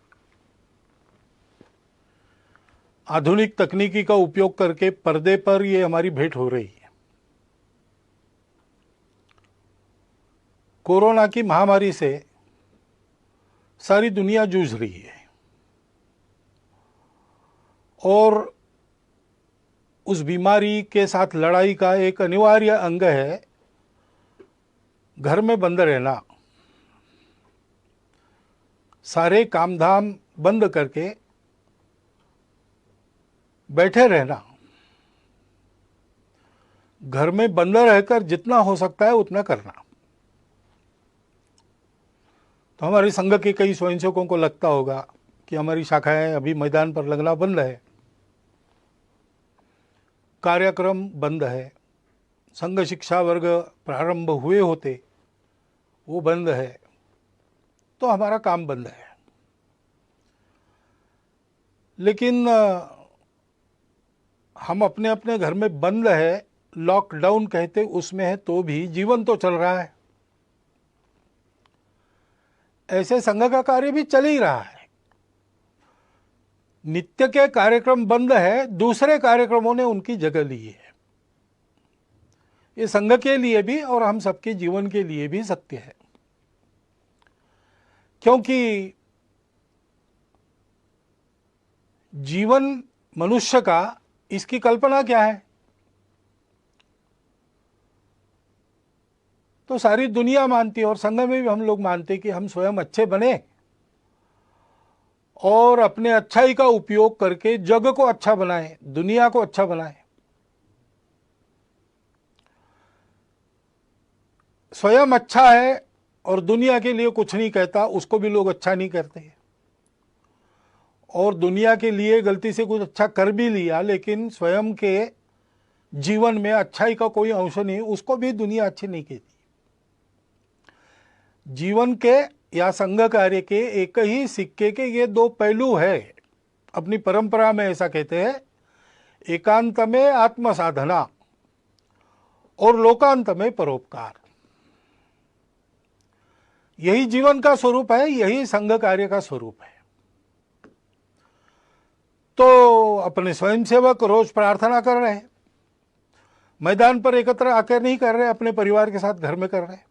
आधुनिक तकनीकी का उपयोग करके पर्दे पर ये हमारी भेंट हो रही है। कोरोना की महामारी से सारी दुनिया जूझ रही है और उस बीमारी के साथ लड़ाई का एक अनिवार्य अंग है घर में बंद रहना, सारे कामधाम बंद करके बैठे रहना, घर में बंद रहकर जितना हो सकता है उतना करना। तो हमारे संघ के कई स्वयंसेवकों को लगता होगा कि हमारी शाखाएं अभी मैदान पर लगना बंद है, कार्यक्रम बंद है, संघ शिक्षा वर्ग प्रारंभ हुए होते वो बंद है, तो हमारा काम बंद है। लेकिन हम अपने अपने घर में बंद है, लॉकडाउन कहते उसमें है, तो भी जीवन तो चल रहा है। ऐसे संघ का कार्य भी चल ही रहा है। नित्य के कार्यक्रम बंद है, दूसरे कार्यक्रमों ने उनकी जगह ली है। ये संघ के लिए भी और हम सबके जीवन के लिए भी सत्य है, क्योंकि जीवन मनुष्य का, इसकी कल्पना क्या है? तो सारी दुनिया मानती है और संघ में भी हम लोग मानते हैं कि हम स्वयं अच्छे बने और अपने अच्छाई का उपयोग करके जग को अच्छा बनाएं, दुनिया को अच्छा बनाएं। स्वयं अच्छा है और दुनिया के लिए कुछ नहीं कहता, उसको भी लोग अच्छा नहीं करते। और दुनिया के लिए गलती से कुछ अच्छा कर भी लिया लेकिन स्वयं के जीवन में अच्छाई का कोई अंश नहीं, उसको भी दुनिया अच्छी नहीं कहती। जीवन के या संघ कार्य के एक ही सिक्के के ये दो पहलू है। अपनी परंपरा में ऐसा कहते हैं, एकांत में आत्म साधना और लोकांत में परोपकार। यही जीवन का स्वरूप है, यही संघ कार्य का स्वरूप है। तो अपने स्वयंसेवक रोज प्रार्थना कर रहे हैं, मैदान पर एकत्र आकर नहीं कर रहे, अपने परिवार के साथ घर में कर रहे हैं।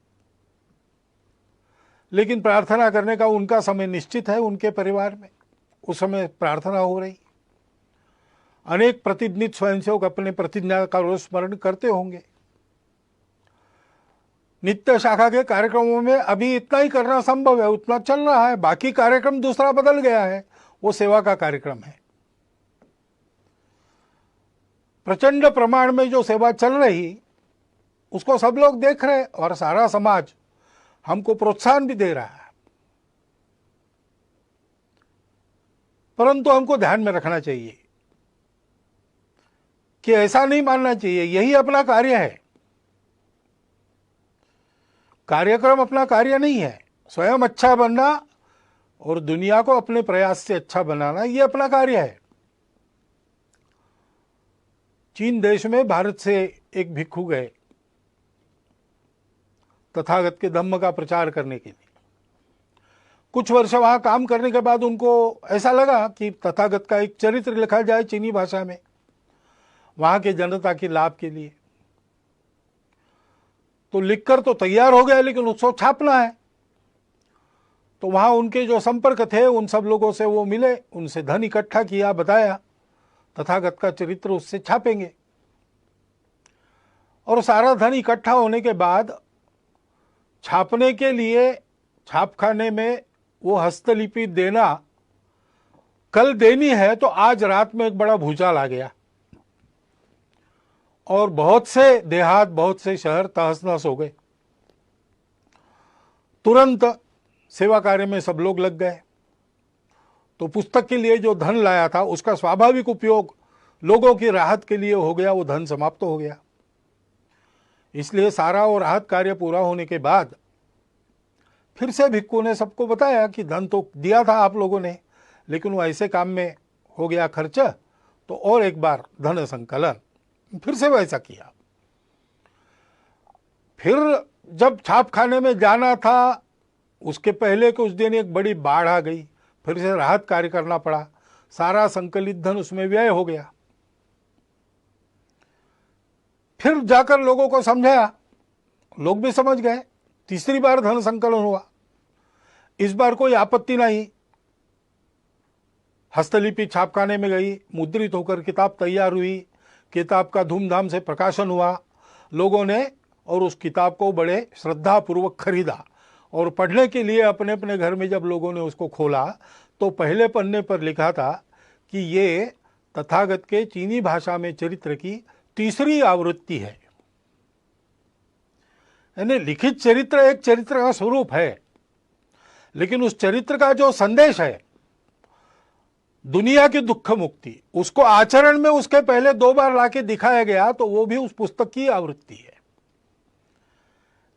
लेकिन प्रार्थना करने का उनका समय निश्चित है, उनके परिवार में उस समय प्रार्थना हो रही। अनेक प्रतिनिधित स्वयंसेवक अपने प्रतिज्ञा का रोज स्मरण करते होंगे। नित्य शाखा के कार्यक्रमों में अभी इतना ही करना संभव है, उतना चल रहा है। बाकी कार्यक्रम दूसरा बदल गया है, वो सेवा का कार्यक्रम है। प्रचंड प्रमाण में जो सेवा चल रही उसको सब लोग देख रहे और सारा समाज हमको प्रोत्साहन भी दे रहा है। परंतु हमको ध्यान में रखना चाहिए कि ऐसा नहीं मानना चाहिए यही अपना कार्य है। कार्यक्रम अपना कार्य नहीं है। स्वयं अच्छा बनना और दुनिया को अपने प्रयास से अच्छा बनाना ये अपना कार्य है। चीन देश में भारत से एक भिक्षु गए तथागत के धम्म का प्रचार करने के लिए। कुछ वर्ष वहां काम करने के बाद उनको ऐसा लगा कि तथागत का एक चरित्र लिखा जाए चीनी भाषा में, वहां के जनता के लाभ के लिए। तो लिखकर तो तैयार हो गया, लेकिन उसको छापना है। तो वहां उनके जो संपर्क थे उन सब लोगों से वो मिले, उनसे धन इकट्ठा किया, बताया तथागत का चरित्र उससे छापेंगे। और सारा धन इकट्ठा होने के बाद छापने के लिए छापखाने में वो हस्तलिपि देना कल देनी है, तो आज रात में एक बड़ा भूचाल आ गया और बहुत से देहात, बहुत से शहर तहस नहस हो गए। तुरंत सेवा कार्य में सब लोग लग गए। तो पुस्तक के लिए जो धन लाया था उसका स्वाभाविक उपयोग लोगों की राहत के लिए हो गया, वो धन समाप्त हो गया। इसलिए सारा वो राहत कार्य पूरा होने के बाद फिर से भिक्खु ने सबको बताया कि धन तो दिया था आप लोगों ने, लेकिन वो ऐसे काम में हो गया खर्च, तो और एक बार धन संकलन। फिर से वैसा किया। फिर जब छापखाने में जाना था उसके पहले कुछ दिन एक बड़ी बाढ़ आ गई, फिर से राहत कार्य करना पड़ा, सारा संकलित धन उसमें व्यय हो गया। फिर जाकर लोगों को समझाया, लोग भी समझ गए। तीसरी बार धन संकलन हुआ, इस बार कोई आपत्ति नहीं। हस्तलिपि छापखाने में गई, मुद्रित होकर किताब तैयार हुई, किताब का धूमधाम से प्रकाशन हुआ लोगों ने, और उस किताब को बड़े श्रद्धापूर्वक खरीदा। और पढ़ने के लिए अपने अपने घर में जब लोगों ने उसको खोला तो पहले पन्ने पर लिखा था कि ये तथागत के चीनी भाषा में चरित्र की तीसरी आवृत्ति है। यानी लिखित चरित्र एक चरित्र का स्वरूप है, लेकिन उस चरित्र का जो संदेश है दुनिया की दुख मुक्ति, उसको आचरण में उसके पहले 2 बार लाके दिखाया गया, तो वो भी उस पुस्तक की आवृत्ति है।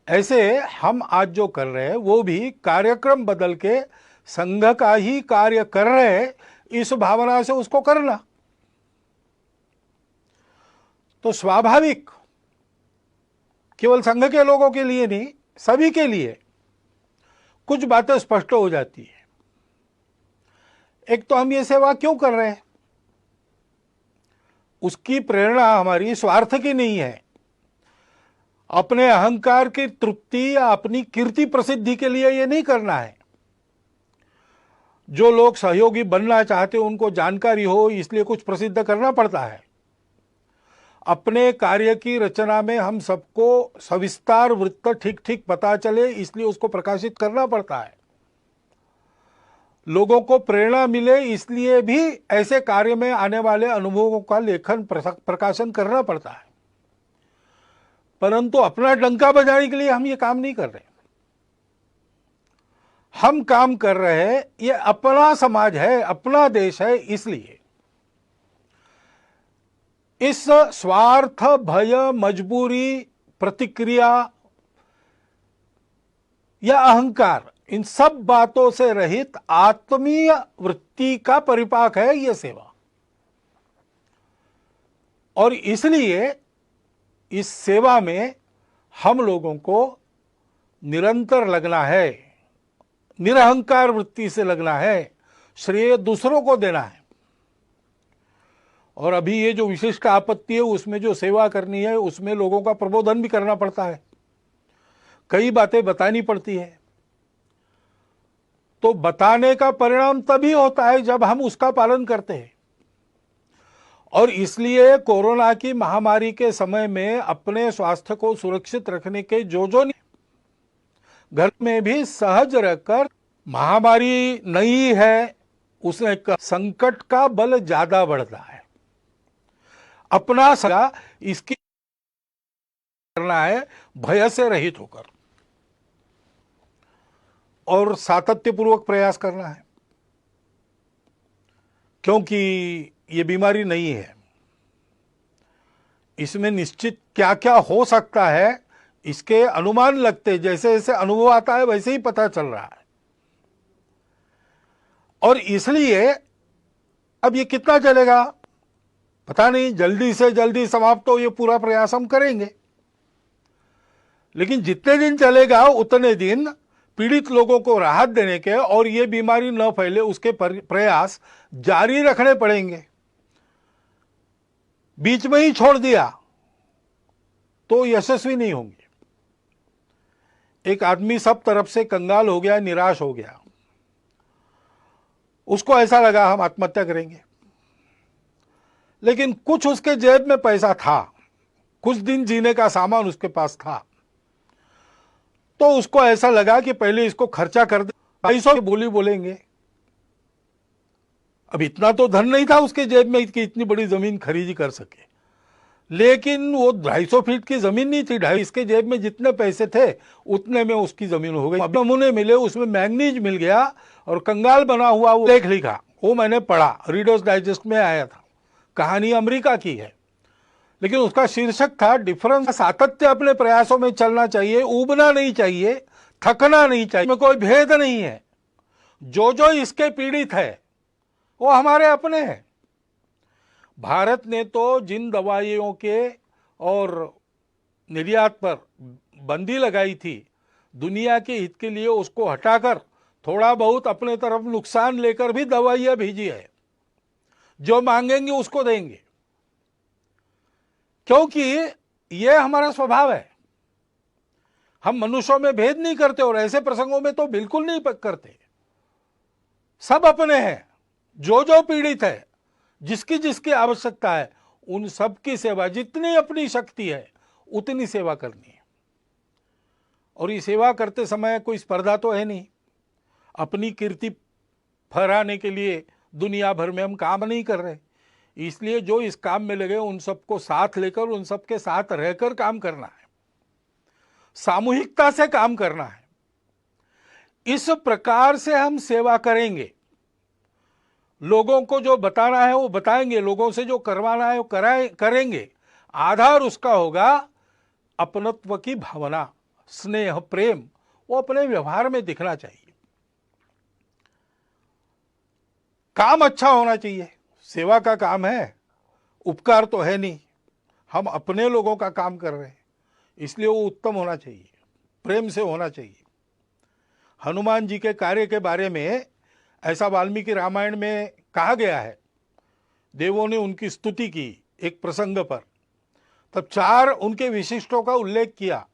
ऐसे हम आज जो कर रहे हैं वो भी कार्यक्रम बदल के संघ का ही कार्य कर रहे हैं, इस भावना से उसको करना। तो स्वाभाविक केवल संघ के लोगों के लिए नहीं, सभी के लिए कुछ बातें स्पष्ट हो जाती है। एक तो हम ये सेवा क्यों कर रहे हैं, उसकी प्रेरणा हमारी स्वार्थ की नहीं है, अपने अहंकार की तृप्ति या अपनी कीर्ति प्रसिद्धि के लिए ये नहीं करना है। जो लोग सहयोगी बनना चाहते हैं उनको जानकारी हो इसलिए कुछ प्रसिद्ध करना पड़ता है। अपने कार्य की रचना में हम सबको सविस्तार वृत्त ठीक ठीक पता चले इसलिए उसको प्रकाशित करना पड़ता है। लोगों को प्रेरणा मिले इसलिए भी ऐसे कार्य में आने वाले अनुभवों का लेखन प्रकाशन करना पड़ता है। परंतु अपना डंका बजाने के लिए हम ये काम नहीं कर रहे। हम काम कर रहे हैं, ये अपना समाज है, अपना देश है, इसलिए इस स्वार्थ, भय, मजबूरी, प्रतिक्रिया या अहंकार, इन सब बातों से रहित आत्मीय वृत्ति का परिपाक है ये सेवा। और इसलिए इस सेवा में हम लोगों को निरंतर लगना है, निरहंकार वृत्ति से लगना है, श्रेय दूसरों को देना है। और अभी ये जो विशिष्ट आपत्ति है उसमें जो सेवा करनी है उसमें लोगों का प्रबोधन भी करना पड़ता है, कई बातें बतानी पड़ती है। तो बताने का परिणाम तभी होता है जब हम उसका पालन करते हैं। और इसलिए कोरोना की महामारी के समय में अपने स्वास्थ्य को सुरक्षित रखने के जो घर में भी सहज रहकर, महामारी नहीं है उसने संकट का बल ज्यादा बढ़ता है, अपना सगा इसकी करना है भय से रहित होकर और सातत्यपूर्वक प्रयास करना है, क्योंकि ये बीमारी नहीं है, इसमें निश्चित क्या क्या हो सकता है इसके अनुमान लगते, जैसे जैसे अनुभव आता है वैसे ही पता चल रहा है। और इसलिए अब ये कितना चलेगा पता नहीं, जल्दी से जल्दी समाप्त हो ये पूरा प्रयास हम करेंगे, लेकिन जितने दिन चलेगा उतने दिन पीड़ित लोगों को राहत देने के और ये बीमारी न फैले उसके प्रयास जारी रखने पड़ेंगे। बीच में ही छोड़ दिया तो यशस्वी नहीं होंगे। एक आदमी सब तरफ से कंगाल हो गया, निराश हो गया, उसको ऐसा लगा हम आत्महत्या करेंगे, लेकिन कुछ उसके जेब में पैसा था, कुछ दिन जीने का सामान उसके पास था, तो उसको ऐसा लगा कि पहले इसको खर्चा कर दे, पैसों की बोली बोलेंगे। अब इतना तो धन नहीं था उसके जेब में कि इतनी बड़ी जमीन खरीदी कर सके, लेकिन वो 250 फीट की जमीन नहीं थी, इसके जेब में जितने पैसे थे उतने में उसकी जमीन हो गई। अब नमूने मिले, उसमें मैंगनीज मिल गया और कंगाल बना हुआ वो लेख लिखा, वो मैंने पढ़ा, रीडर्स डाइजेस्ट में आया था, कहानी अमेरिका की है, लेकिन उसका शीर्षक था डिफरेंस। सातत्य अपने प्रयासों में चलना चाहिए, ऊबना नहीं चाहिए, थकना नहीं चाहिए, में कोई भेद नहीं है। जो इसके पीड़ित है वो हमारे अपने हैं। भारत ने तो जिन दवाइयों के और निर्यात पर बंदी लगाई थी दुनिया के हित के लिए, उसको हटाकर थोड़ा बहुत अपने तरफ नुकसान लेकर भी दवाइयां भेजी है, जो मांगेंगे उसको देंगे, क्योंकि यह हमारा स्वभाव है। हम मनुष्यों में भेद नहीं करते और ऐसे प्रसंगों में तो बिल्कुल नहीं करते। सब अपने हैं, जो पीड़ित है, जिसकी जिसकी आवश्यकता है, उन सब की सेवा, जितनी अपनी शक्ति है उतनी सेवा करनी है। और ये सेवा करते समय कोई स्पर्धा तो है नहीं, अपनी कीर्ति फहराने के लिए दुनिया भर में हम काम नहीं कर रहे, इसलिए जो इस काम में लगे उन सबको साथ लेकर, उन सबके साथ रहकर काम करना है, सामूहिकता से काम करना है। इस प्रकार से हम सेवा करेंगे, लोगों को जो बताना है वो बताएंगे, लोगों से जो करवाना है वो करेंगे। आधार उसका होगा अपनत्व की भावना, स्नेह, प्रेम, वो अपने व्यवहार में दिखना चाहिए। काम अच्छा होना चाहिए, सेवा का काम है, उपकार तो है नहीं, हम अपने लोगों का काम कर रहे हैं, इसलिए वो उत्तम होना चाहिए, प्रेम से होना चाहिए। हनुमान जी के कार्य के बारे में ऐसा वाल्मीकि रामायण में कहा गया है, देवों ने उनकी स्तुति की एक प्रसंग पर, तब 4 उनके विशिष्टों का उल्लेख किया,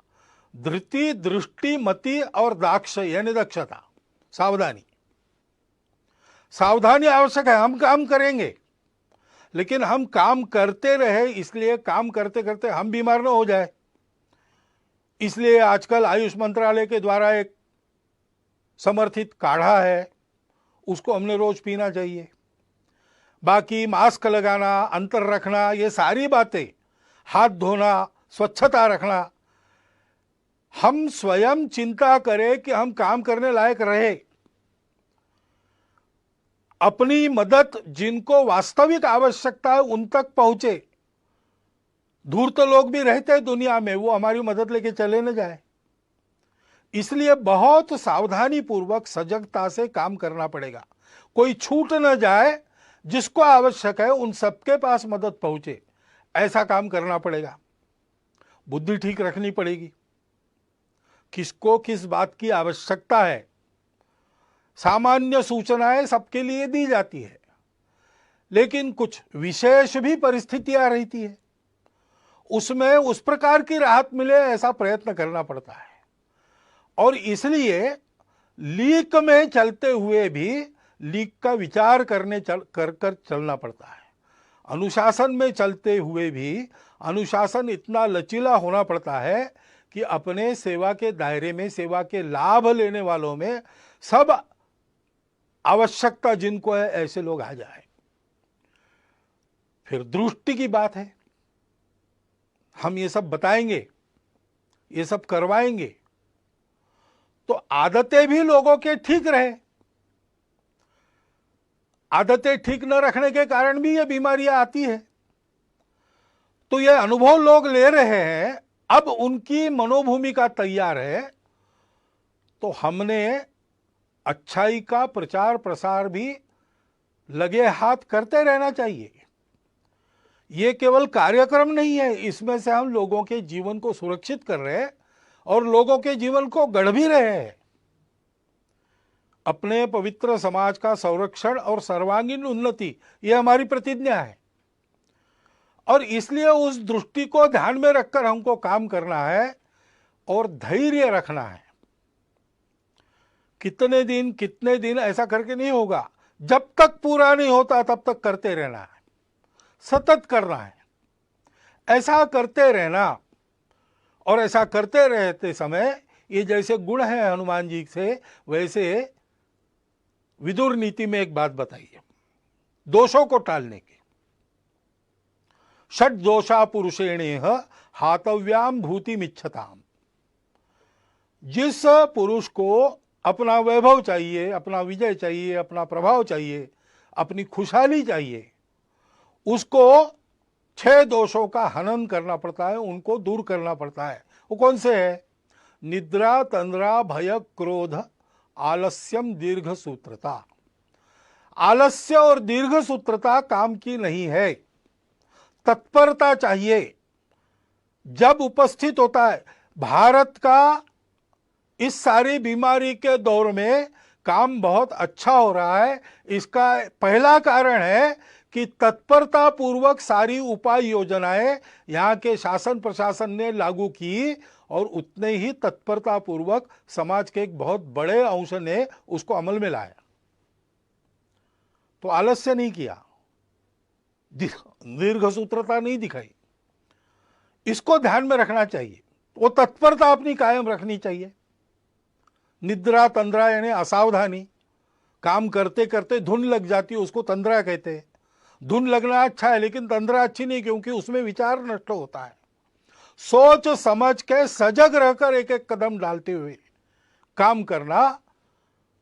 धृति, दृष्टि, मति और दाक्ष यानी दक्षता, सावधानी। सावधानी आवश्यक है, हम काम करेंगे, लेकिन हम काम करते रहे, इसलिए काम करते करते हम बीमार न हो जाए, इसलिए आजकल आयुष मंत्रालय के द्वारा एक समर्थित काढ़ा है, उसको हमने रोज पीना चाहिए। बाकी मास्क लगाना, अंतर रखना, ये सारी बातें, हाथ धोना, स्वच्छता रखना, हम स्वयं चिंता करें कि हम काम करने लायक रहे। अपनी मदद जिनको वास्तविक आवश्यकता है उन तक पहुंचे। धूर्त लोग भी रहते हैं दुनिया में, वो हमारी मदद लेके चले न जाए, इसलिए बहुत सावधानी पूर्वक सजगता से काम करना पड़ेगा। कोई छूट न जाए, जिसको आवश्यक है उन सबके पास मदद पहुंचे, ऐसा काम करना पड़ेगा। बुद्धि ठीक रखनी पड़ेगी, किसको किस बात की आवश्यकता है। सामान्य सूचनाएं सबके लिए दी जाती है, लेकिन कुछ विशेष भी परिस्थितियां रहती है, उसमें उस प्रकार की राहत मिले ऐसा प्रयत्न करना पड़ता है। और इसलिए लीक में चलते हुए भी लीक का विचार कर चलना पड़ता है। अनुशासन में चलते हुए भी अनुशासन इतना लचीला होना पड़ता है कि अपने सेवा के दायरे में, सेवा के लाभ लेने वालों में सब आवश्यकता जिनको है ऐसे लोग आ जाए। फिर दृष्टि की बात है, हम ये सब बताएंगे, ये सब करवाएंगे तो आदतें भी लोगों के ठीक रहे। आदतें ठीक न रखने के कारण भी ये बीमारियां आती है। तो ये अनुभव लोग ले रहे हैं, अब उनकी मनोभूमिका तैयार है, तो हमने अच्छाई का प्रचार प्रसार भी लगे हाथ करते रहना चाहिए। ये केवल कार्यक्रम नहीं है, इसमें से हम लोगों के जीवन को सुरक्षित कर रहे हैं और लोगों के जीवन को गढ़ भी रहे हैं। अपने पवित्र समाज का संरक्षण और सर्वांगीण उन्नति, ये हमारी प्रतिज्ञा है और इसलिए उस दृष्टि को ध्यान में रखकर हमको काम करना है और धैर्य रखना है। कितने दिन ऐसा करके नहीं होगा, जब तक पूरा नहीं होता तब तक करते रहना है, सतत करना है। ऐसा करते रहना और ऐसा करते रहते समय ये जैसे गुण है हनुमान जी से, वैसे विदुर नीति में एक बात बताइए दोषों को टालने की। षट दोषा पुरुषेणेह हातव्याम भूतिमिच्छताम। जिस पुरुष को अपना वैभव चाहिए, अपना विजय चाहिए, अपना प्रभाव चाहिए, अपनी खुशहाली चाहिए, उसको 6 दोषों का हनन करना पड़ता है, उनको दूर करना पड़ता है। वो कौन से है? निद्रा, तंद्रा, भय, क्रोध, आलस्यम, दीर्घ सूत्रता। आलस्य और दीर्घ सूत्रता काम की नहीं है। तत्परता चाहिए। जब उपस्थित होता है, भारत का इस सारी बीमारी के दौर में काम बहुत अच्छा हो रहा है, इसका पहला कारण है कि तत्परता पूर्वक सारी उपाय योजनाएं यहाँ के शासन प्रशासन ने लागू की और उतने ही तत्परता पूर्वक समाज के एक बहुत बड़े अंश ने उसको अमल में लाया। तो आलस्य नहीं किया, दीर्घ सूत्रता नहीं दिखाई। इसको ध्यान में रखना चाहिए। वो तत्परता अपनी कायम रखनी चाहिए। निद्रा, तंद्रा यानी असावधानी, काम करते करते धुन लग जाती है, उसको तंद्रा कहते हैं। धुन लगना अच्छा है लेकिन तंद्रा अच्छी नहीं, क्योंकि उसमें विचार नष्ट होता है। सोच समझ के सजग रहकर एक एक कदम डालते हुए काम करना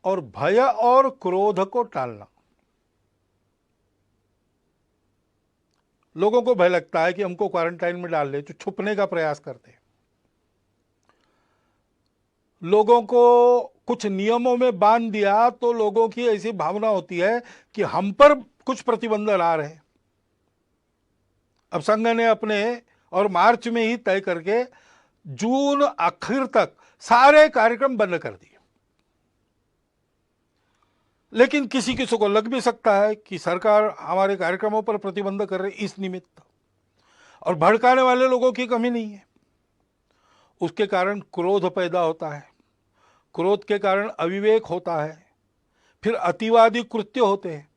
और भय और क्रोध को टालना। लोगों को भय लगता है कि हमको क्वारंटाइन में डाल ले, तो छुपने का प्रयास करते हैं। लोगों को कुछ नियमों में बांध दिया तो लोगों की ऐसी भावना होती है कि हम पर कुछ प्रतिबंध ला रहे हैं। अब संघ ने अपने और मार्च में ही तय करके जून आखिर तक सारे कार्यक्रम बंद कर दिए। लेकिन किसी किसी को लग भी सकता है कि सरकार हमारे कार्यक्रमों पर प्रतिबंध कर रही इस निमित्त, और भड़काने वाले लोगों की कमी नहीं है। उसके कारण क्रोध पैदा होता है, क्रोध के कारण अविवेक होता है, फिर अतिवादी कृत्य होते हैं।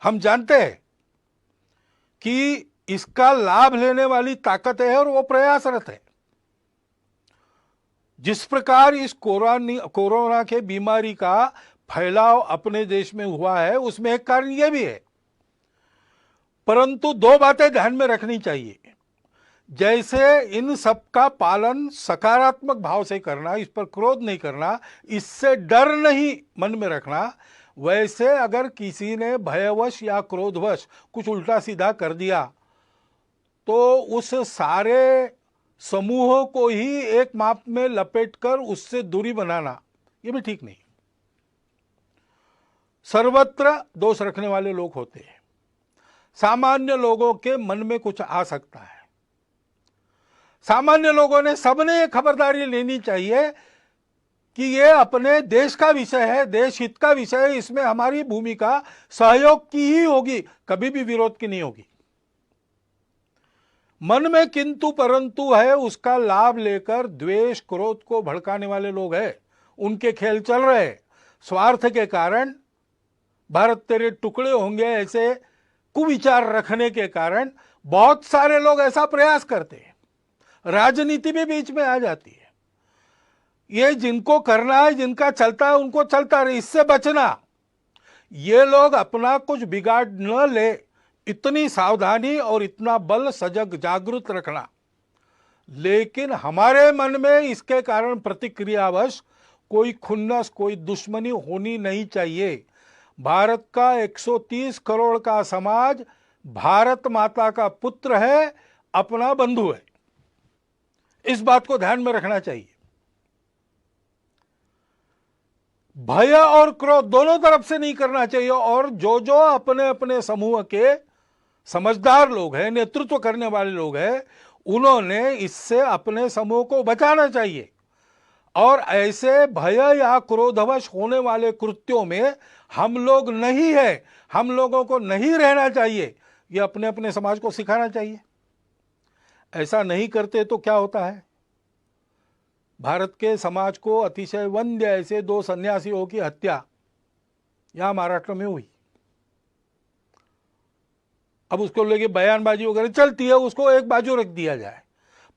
हम जानते हैं कि इसका लाभ लेने वाली ताकत है और वो प्रयासरत है। जिस प्रकार इस कोरोना के बीमारी का फैलाव अपने देश में हुआ है, उसमें एक कारण यह भी है। परंतु 2 बातें ध्यान में रखनी चाहिए। जैसे इन सब का पालन सकारात्मक भाव से करना, इस पर क्रोध नहीं करना, इससे डर नहीं मन में रखना, वैसे अगर किसी ने भयवश या क्रोधवश कुछ उल्टा सीधा कर दिया तो उस सारे समूह को ही एक माप में लपेटकर उससे दूरी बनाना, ये भी ठीक नहीं। सर्वत्र दोष रखने वाले लोग होते हैं। सामान्य लोगों के मन में कुछ आ सकता है। सामान्य लोगों ने सबने खबरदारी लेनी चाहिए कि ये अपने देश का विषय है, देश हित का विषय है, इसमें हमारी भूमिका सहयोग की ही होगी, कभी भी विरोध की नहीं होगी। मन में किंतु परंतु है, उसका लाभ लेकर द्वेष क्रोध को भड़काने वाले लोग हैं, उनके खेल चल रहे हैं। स्वार्थ के कारण भारत तेरे टुकड़े होंगे ऐसे कुविचार रखने के कारण बहुत सारे लोग ऐसा प्रयास करते हैं, राजनीति भी बीच में आ जाती है। ये जिनको करना है, जिनका चलता है उनको चलता रहे, इससे बचना। ये लोग अपना कुछ बिगाड़ न ले, इतनी सावधानी और इतना बल सजग जागृत रखना। लेकिन हमारे मन में इसके कारण प्रतिक्रियावश कोई खुन्नस, कोई दुश्मनी होनी नहीं चाहिए। भारत का 130 करोड़ का समाज भारत माता का पुत्र है, अपना बंधु है। इस बात को ध्यान में रखना चाहिए। भय और क्रोध दोनों तरफ से नहीं करना चाहिए। और जो जो अपने अपने समूह के समझदार लोग हैं, नेतृत्व करने वाले लोग हैं, उन्होंने इससे अपने समूह को बचाना चाहिए। और ऐसे भय या क्रोधवश होने वाले कृत्यों में हम लोग नहीं है, हम लोगों को नहीं रहना चाहिए, ये अपने अपने समाज को सिखाना चाहिए। ऐसा नहीं करते तो क्या होता है, भारत के समाज को अतिशय वंद्य ऐसे 2 सन्यासियों की हत्या यहां महाराष्ट्र में हुई। अब उसको लेके बयानबाजी वगैरह चलती है, उसको एक बाजू रख दिया जाए,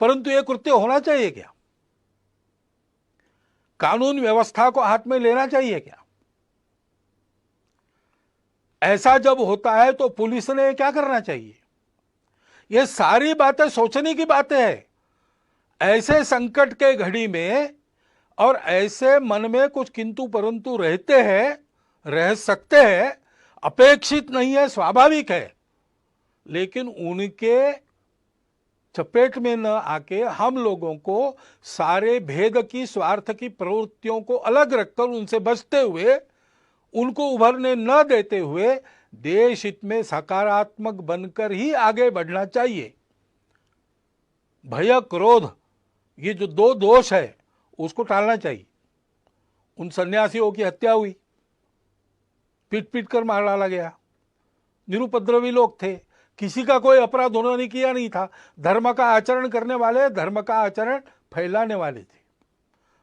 परंतु यह कृत्य होना चाहिए क्या? कानून व्यवस्था को हाथ में लेना चाहिए क्या? ऐसा जब होता है तो पुलिस ने क्या करना चाहिए? ये सारी बातें सोचने की बातें हैं। ऐसे संकट के घड़ी में और ऐसे मन में कुछ किंतु परंतु रहते हैं, रह सकते हैं, अपेक्षित नहीं है, स्वाभाविक है। लेकिन उनके चपेट में न आके हम लोगों को सारे भेद की, स्वार्थ की प्रवृत्तियों को अलग रखकर उनसे बचते हुए, उनको उभरने न देते हुए देश हित में सकारात्मक बनकर ही आगे बढ़ना चाहिए। भय क्रोध ये जो 2 दोष है उसको टालना चाहिए। उन सन्यासियों की हत्या हुई, पीट पीट कर मार डाला गया, निरुपद्रवी लोग थे, किसी का कोई अपराध उन्होंने किया नहीं था। धर्म का आचरण करने वाले, धर्म का आचरण फैलाने वाले थे,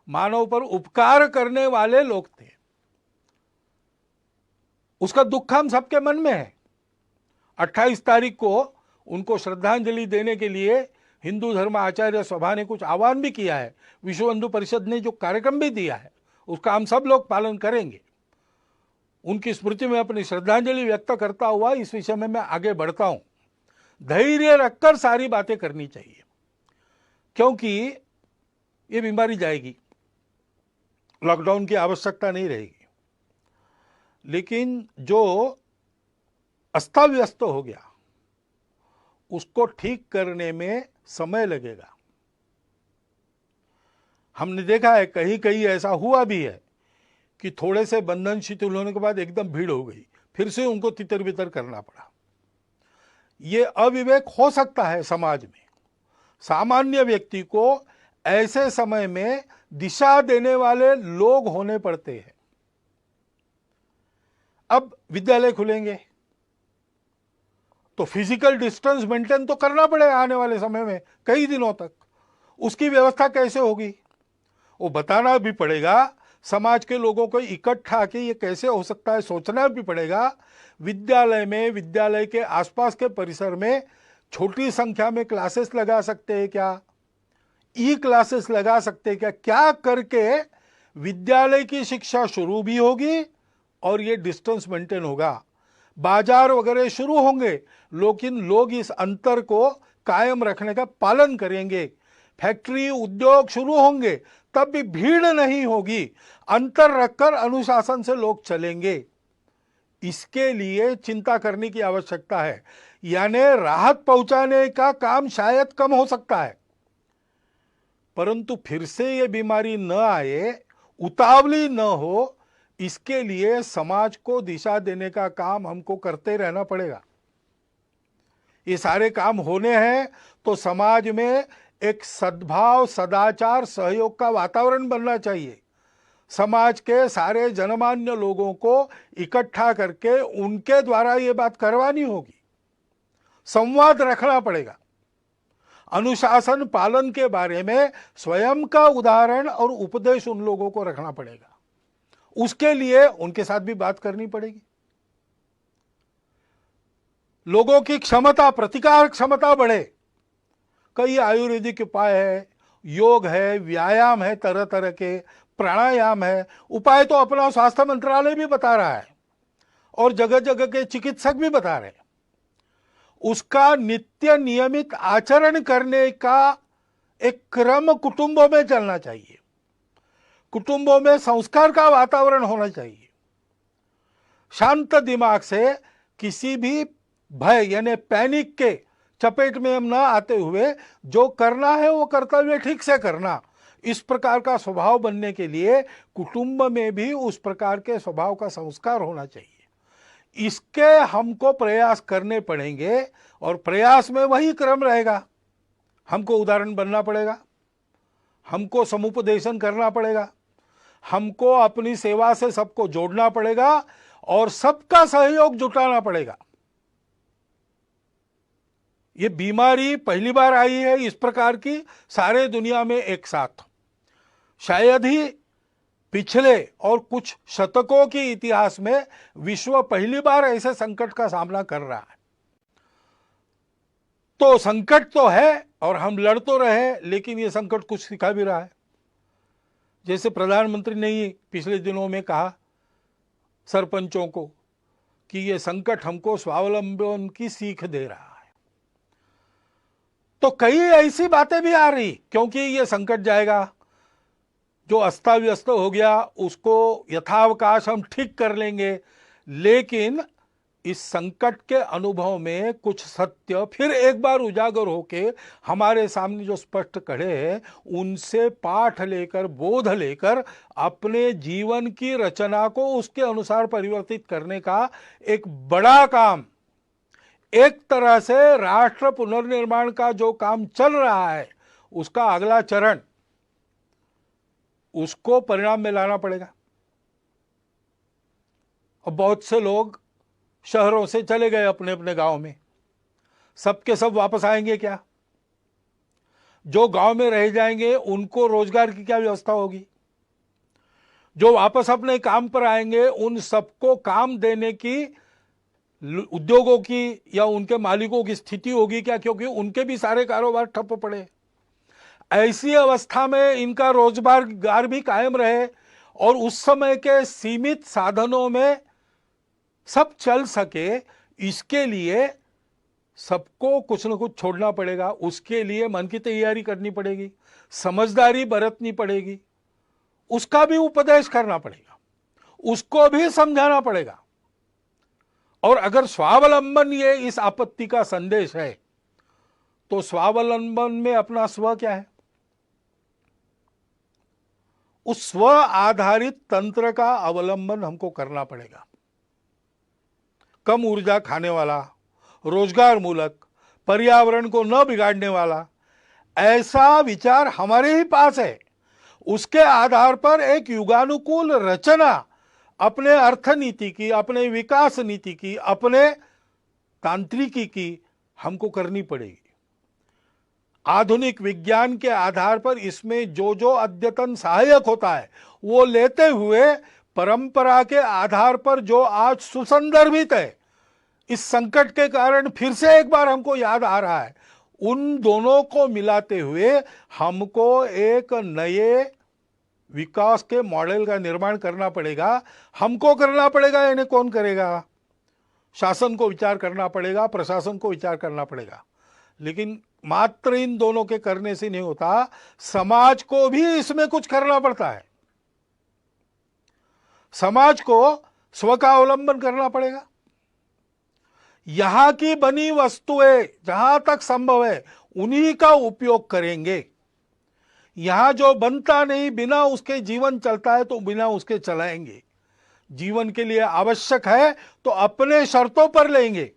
मानव पर उपकार करने वाले लोग थे। उसका दुख हम सबके मन में है। 28 तारीख को उनको श्रद्धांजलि देने के लिए हिंदू धर्म आचार्य सभा ने कुछ आह्वान भी किया है। विश्व हिंदू परिषद ने जो कार्यक्रम भी दिया है उसका हम सब लोग पालन करेंगे। उनकी स्मृति में अपनी श्रद्धांजलि व्यक्त करता हुआ इस विषय में मैं आगे बढ़ता हूं। धैर्य रखकर सारी बातें करनी चाहिए, क्योंकि ये बीमारी जाएगी, लॉकडाउन की आवश्यकता नहीं रहेगी। लेकिन जो अस्ताव्यस्त हो गया उसको ठीक करने में समय लगेगा। हमने देखा है कहीं कहीं ऐसा हुआ भी है कि थोड़े से बंधन शिथिल होने के बाद एकदम भीड़ हो गई, फिर से उनको तितर बितर करना पड़ा। ये अविवेक हो सकता है समाज में। सामान्य व्यक्ति को ऐसे समय में दिशा देने वाले लोग होने पड़ते हैं। अब विद्यालय खुलेंगे तो फिजिकल डिस्टेंस मेंटेन तो करना पड़ेगा आने वाले समय में कई दिनों तक। उसकी व्यवस्था कैसे होगी वो बताना भी पड़ेगा। समाज के लोगों को इकट्ठा के ये कैसे हो सकता है सोचना भी पड़ेगा। विद्यालय में, विद्यालय के आसपास के परिसर में छोटी संख्या में क्लासेस लगा सकते हैं क्या, ई क्लासेस लगा सकते हैं क्या, क्या करके विद्यालय की शिक्षा शुरू भी होगी और ये डिस्टेंस मेंटेन होगा। बाजार वगैरह शुरू होंगे लेकिन लोग इस अंतर को कायम रखने का पालन करेंगे। फैक्ट्री उद्योग शुरू होंगे तब भी भीड़ नहीं होगी, अंतर रखकर अनुशासन से लोग चलेंगे। इसके लिए चिंता करने की आवश्यकता है। यानी राहत पहुंचाने का काम शायद कम हो सकता है, परंतु फिर से ये बीमारी न आए, उतावली न हो, इसके लिए समाज को दिशा देने का काम हमको करते रहना पड़ेगा। ये सारे काम होने हैं तो समाज में एक सद्भाव, सदाचार, सहयोग का वातावरण बनना चाहिए। समाज के सारे जनमान्य लोगों को इकट्ठा करके उनके द्वारा ये बात करवानी होगी। संवाद रखना पड़ेगा। अनुशासन पालन के बारे में स्वयं का उदाहरण और उपदेश उन लोगों को रखना पड़ेगा। उसके लिए उनके साथ भी बात करनी पड़ेगी। लोगों की क्षमता, प्रतिकार क्षमता बढ़े। कई आयुर्वेदिक उपाय है, योग है, व्यायाम है, तरह तरह के प्राणायाम है। उपाय तो अपना स्वास्थ्य मंत्रालय भी बता रहा है और जगह जगह के चिकित्सक भी बता रहे हैं। उसका नित्य नियमित आचरण करने का एक क्रम कुटुंबों में चलना चाहिए। कुटुंबों में संस्कार का वातावरण होना चाहिए। शांत दिमाग से किसी भी भय यानी पैनिक के चपेट में हम ना आते हुए जो करना है वो कर्तव्य ठीक से करना, इस प्रकार का स्वभाव बनने के लिए कुटुंब में भी उस प्रकार के स्वभाव का संस्कार होना चाहिए। इसके हमको प्रयास करने पड़ेंगे और प्रयास में वही क्रम रहेगा। हमको उदाहरण बनना पड़ेगा, हमको समुपदेशन करना पड़ेगा, हमको अपनी सेवा से सबको जोड़ना पड़ेगा और सबका सहयोग जुटाना पड़ेगा। ये बीमारी पहली बार आई है इस प्रकार की सारे दुनिया में एक साथ। शायद ही पिछले और कुछ शतकों के इतिहास में विश्व पहली बार ऐसे संकट का सामना कर रहा है। तो संकट तो है और हम लड़ तो रहे, लेकिन ये संकट कुछ सिखा भी रहा है। जैसे प्रधानमंत्री ने ही पिछले दिनों में कहा सरपंचों को कि ये संकट हमको स्वावलंबन की सीख दे रहा है। तो कई ऐसी बातें भी आ रही, क्योंकि ये संकट जाएगा, जो अस्ता व्यस्त हो गया उसको यथावकाश हम ठीक कर लेंगे, लेकिन इस संकट के अनुभव में कुछ सत्य फिर एक बार उजागर होके हमारे सामने जो स्पष्ट खड़े हैं, उनसे पाठ लेकर, बोध लेकर अपने जीवन की रचना को उसके अनुसार परिवर्तित करने का एक बड़ा काम, एक तरह से राष्ट्र पुनर्निर्माण का जो काम चल रहा है उसका अगला चरण, उसको परिणाम में लाना पड़ेगा। और बहुत से लोग शहरों से चले गए अपने अपने गांव में, सबके सब वापस आएंगे क्या? जो गांव में रह जाएंगे उनको रोजगार की क्या व्यवस्था होगी? जो वापस अपने काम पर आएंगे उन सबको काम देने की उद्योगों की या उनके मालिकों की स्थिति होगी क्या? क्योंकि उनके भी सारे कारोबार ठप पड़े। ऐसी अवस्था में इनका रोजगार भी कायम रहे और उस समय के सीमित साधनों में सब चल सके, इसके लिए सबको कुछ न कुछ छोड़ना पड़ेगा। उसके लिए मन की तैयारी करनी पड़ेगी, समझदारी बरतनी पड़ेगी, उसका भी उपदेश करना पड़ेगा, उसको भी समझाना पड़ेगा। और अगर स्वावलंबन ये इस आपत्ति का संदेश है, तो स्वावलंबन में अपना स्व क्या है? उस स्व आधारित तंत्र का अवलंबन हमको करना पड़ेगा। कम ऊर्जा खाने वाला, रोजगार मूलक, पर्यावरण को न बिगाड़ने वाला ऐसा विचार हमारे ही पास है। उसके आधार पर एक युगानुकूल रचना अपने अर्थनीति की, अपने विकास नीति की, अपने तांत्रिकी की हमको करनी पड़ेगी। आधुनिक विज्ञान के आधार पर इसमें जो जो अद्यतन सहायक होता है वो लेते हुए परंपरा के आधार पर जो आज सुसंदर्भित है, इस संकट के कारण फिर से एक बार हमको याद आ रहा है, उन दोनों को मिलाते हुए हमको एक नए विकास के मॉडल का निर्माण करना पड़ेगा। हमको करना पड़ेगा, यानी कौन करेगा? शासन को विचार करना पड़ेगा, प्रशासन को विचार करना पड़ेगा। लेकिन मात्र इन दोनों के करने से नहीं होता, समाज को भी इसमें कुछ करना पड़ता है। समाज को स्व का अवलंबन करना पड़ेगा। यहां की बनी वस्तुएं जहां तक संभव है उन्हीं का उपयोग करेंगे। यहां जो बनता नहीं, बिना उसके जीवन चलता है तो बिना उसके चलाएंगे। जीवन के लिए आवश्यक है तो अपने शर्तों पर लेंगे,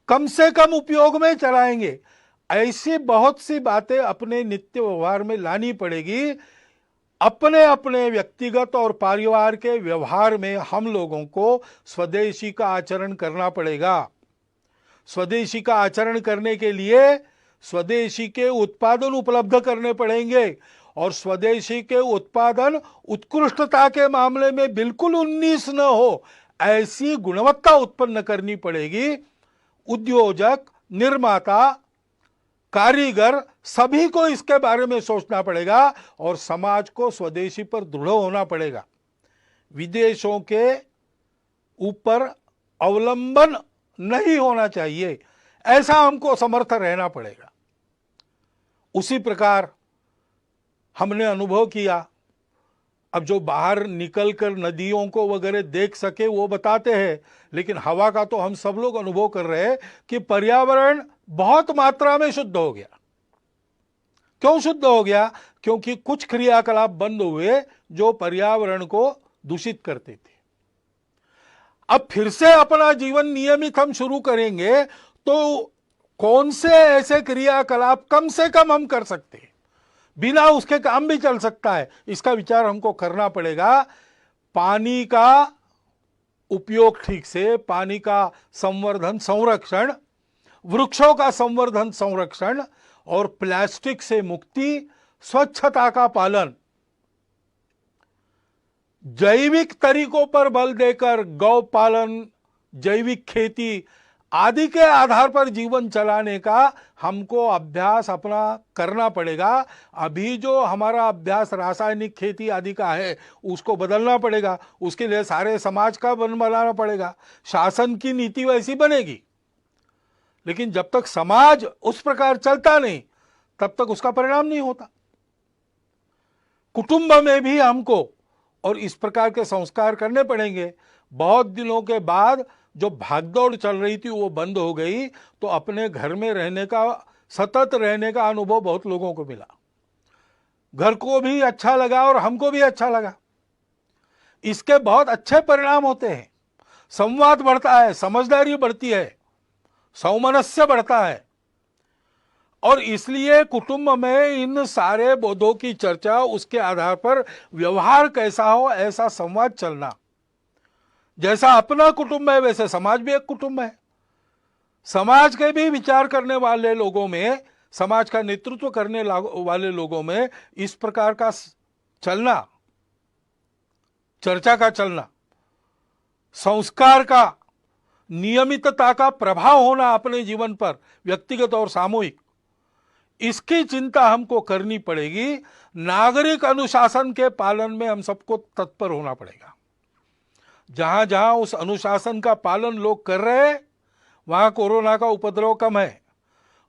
कम से कम उपयोग में चलाएंगे। ऐसी बहुत सी बातें अपने नित्य व्यवहार में लानी पड़ेगी। अपने अपने व्यक्तिगत और परिवार के व्यवहार में हम लोगों को स्वदेशी का आचरण करना पड़ेगा। स्वदेशी का आचरण करने के लिए स्वदेशी के उत्पादन उपलब्ध करने पड़ेंगे और स्वदेशी के उत्पादन उत्कृष्टता के मामले में बिल्कुल 19 न हो, ऐसी गुणवत्ता उत्पन्न करनी पड़ेगी। उद्योजक, निर्माता, कारीगर सभी को इसके बारे में सोचना पड़ेगा और समाज को स्वदेशी पर दृढ़ होना पड़ेगा। विदेशों के ऊपर अवलंबन नहीं होना चाहिए, ऐसा हमको समर्थ रहना पड़ेगा। उसी प्रकार हमने अनुभव किया, अब जो बाहर निकलकर नदियों को वगैरह देख सके वो बताते हैं, लेकिन हवा का तो हम सब लोग अनुभव कर रहे हैं कि पर्यावरण बहुत मात्रा में शुद्ध हो गया। क्यों शुद्ध हो गया? क्योंकि कुछ क्रियाकलाप बंद हुए जो पर्यावरण को दूषित करते थे। अब फिर से अपना जीवन नियमित हम शुरू करेंगे तो कौन से ऐसे क्रियाकलाप कम से कम हम कर सकते हैं, बिना उसके काम भी चल सकता है, इसका विचार हमको करना पड़ेगा। पानी का उपयोग ठीक से, पानी का संवर्धन संरक्षण, वृक्षों का संवर्धन संरक्षण और प्लास्टिक से मुक्ति, स्वच्छता का पालन, जैविक तरीकों पर बल देकर गौ पालन, जैविक खेती आदि के आधार पर जीवन चलाने का हमको अभ्यास अपना करना पड़ेगा। अभी जो हमारा अभ्यास रासायनिक खेती आदि का है उसको बदलना पड़ेगा। उसके लिए सारे समाज का बनाना पड़ेगा। शासन की नीति वैसी बनेगी, लेकिन जब तक समाज उस प्रकार चलता नहीं तब तक उसका परिणाम नहीं होता। कुटुंब में भी हमको और इस प्रकार के संस्कार करने पड़ेंगे। बहुत दिनों के बाद जो भागदौड़ चल रही थी वो बंद हो गई, तो अपने घर में रहने का, सतत रहने का अनुभव बहुत लोगों को मिला। घर को भी अच्छा लगा और हमको भी अच्छा लगा। इसके बहुत अच्छे परिणाम होते हैं। संवाद बढ़ता है, समझदारी बढ़ती है, सौमनस्य बढ़ता है और इसलिए कुटुंब में इन सारे बोधों की चर्चा, उसके आधार पर व्यवहार कैसा हो ऐसा संवाद चलना। जैसा अपना कुटुंब है वैसे समाज भी एक कुटुंब है। समाज के भी विचार करने वाले लोगों में, समाज का नेतृत्व करने वाले लोगों में इस प्रकार का चलना, चर्चा का चलना, संस्कार का, नियमितता का प्रभाव होना अपने जीवन पर, व्यक्तिगत और सामूहिक, इसकी चिंता हमको करनी पड़ेगी। नागरिक अनुशासन के पालन में हम सबको तत्पर होना पड़ेगा। जहां जहां उस अनुशासन का पालन लोग कर रहे हैं वहां कोरोना का उपद्रव कम है,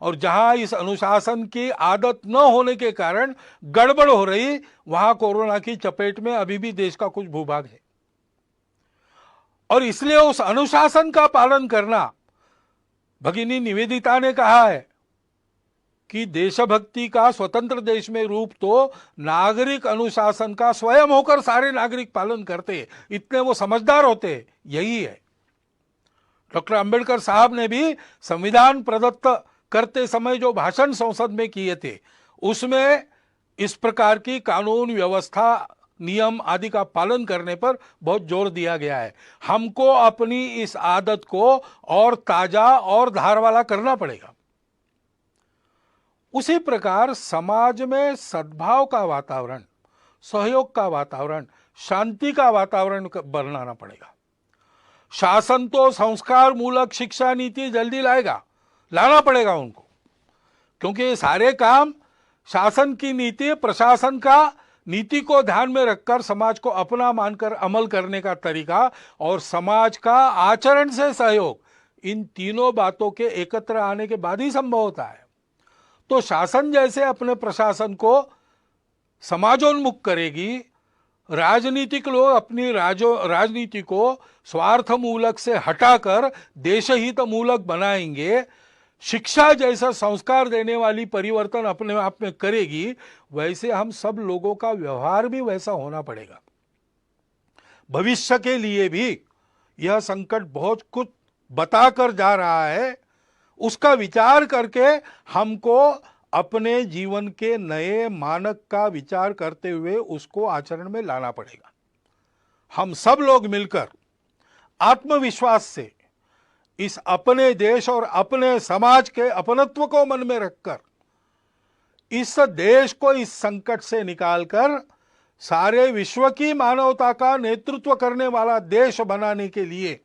और जहां इस अनुशासन की आदत न होने के कारण गड़बड़ हो रही वहां कोरोना की चपेट में अभी भी देश का कुछ भूभाग है। और इसलिए उस अनुशासन का पालन करना, भगिनी निवेदिता ने कहा है कि देशभक्ति का स्वतंत्र देश में रूप तो नागरिक अनुशासन का स्वयं होकर सारे नागरिक पालन करते, इतने वो समझदार होते, यही है। डॉक्टर अंबेडकर साहब ने भी संविधान प्रदत्त करते समय जो भाषण संसद में किए थे उसमें इस प्रकार की कानून व्यवस्था, नियम आदि का पालन करने पर बहुत जोर दिया गया है। हमको अपनी इस आदत को और ताजा और धार वाला करना पड़ेगा। उसी प्रकार समाज में सद्भाव का वातावरण, सहयोग का वातावरण, शांति का वातावरण बनाना पड़ेगा। शासन तो संस्कार मूलक शिक्षा नीति जल्दी लाना पड़ेगा उनको, क्योंकि ये सारे काम शासन की नीति, प्रशासन का नीति को ध्यान में रखकर समाज को अपना मानकर अमल करने का तरीका और समाज का आचरण से सहयोग, इन तीनों बातों के एकत्र आने के बाद ही संभव होता है। तो शासन जैसे अपने प्रशासन को समाजोन्मुख करेगी, राजनीतिक लोग अपनी राजनीति को स्वार्थ मूलक से हटाकर देशहित मूलक बनाएंगे, शिक्षा जैसा संस्कार देने वाली परिवर्तन अपने आप में करेगी, वैसे हम सब लोगों का व्यवहार भी वैसा होना पड़ेगा। भविष्य के लिए भी यह संकट बहुत कुछ बताकर जा रहा है, उसका विचार करके हमको अपने जीवन के नए मानक का विचार करते हुए उसको आचरण में लाना पड़ेगा। हम सब लोग मिलकर आत्मविश्वास से इस अपने देश और अपने समाज के अपनत्व को मन में रखकर इस देश को इस संकट से निकालकर सारे विश्व की मानवता का नेतृत्व करने वाला देश बनाने के लिए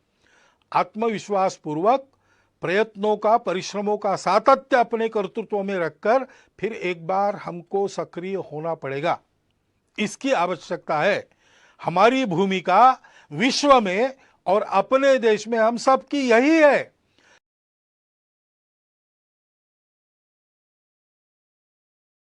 आत्मविश्वास पूर्वक प्रयत्नों का, परिश्रमों का सातत्य अपने कर्तृत्व में रखकर फिर एक बार हमको सक्रिय होना पड़ेगा। इसकी आवश्यकता है। हमारी भूमिका विश्व में और अपने देश में हम सब की यही है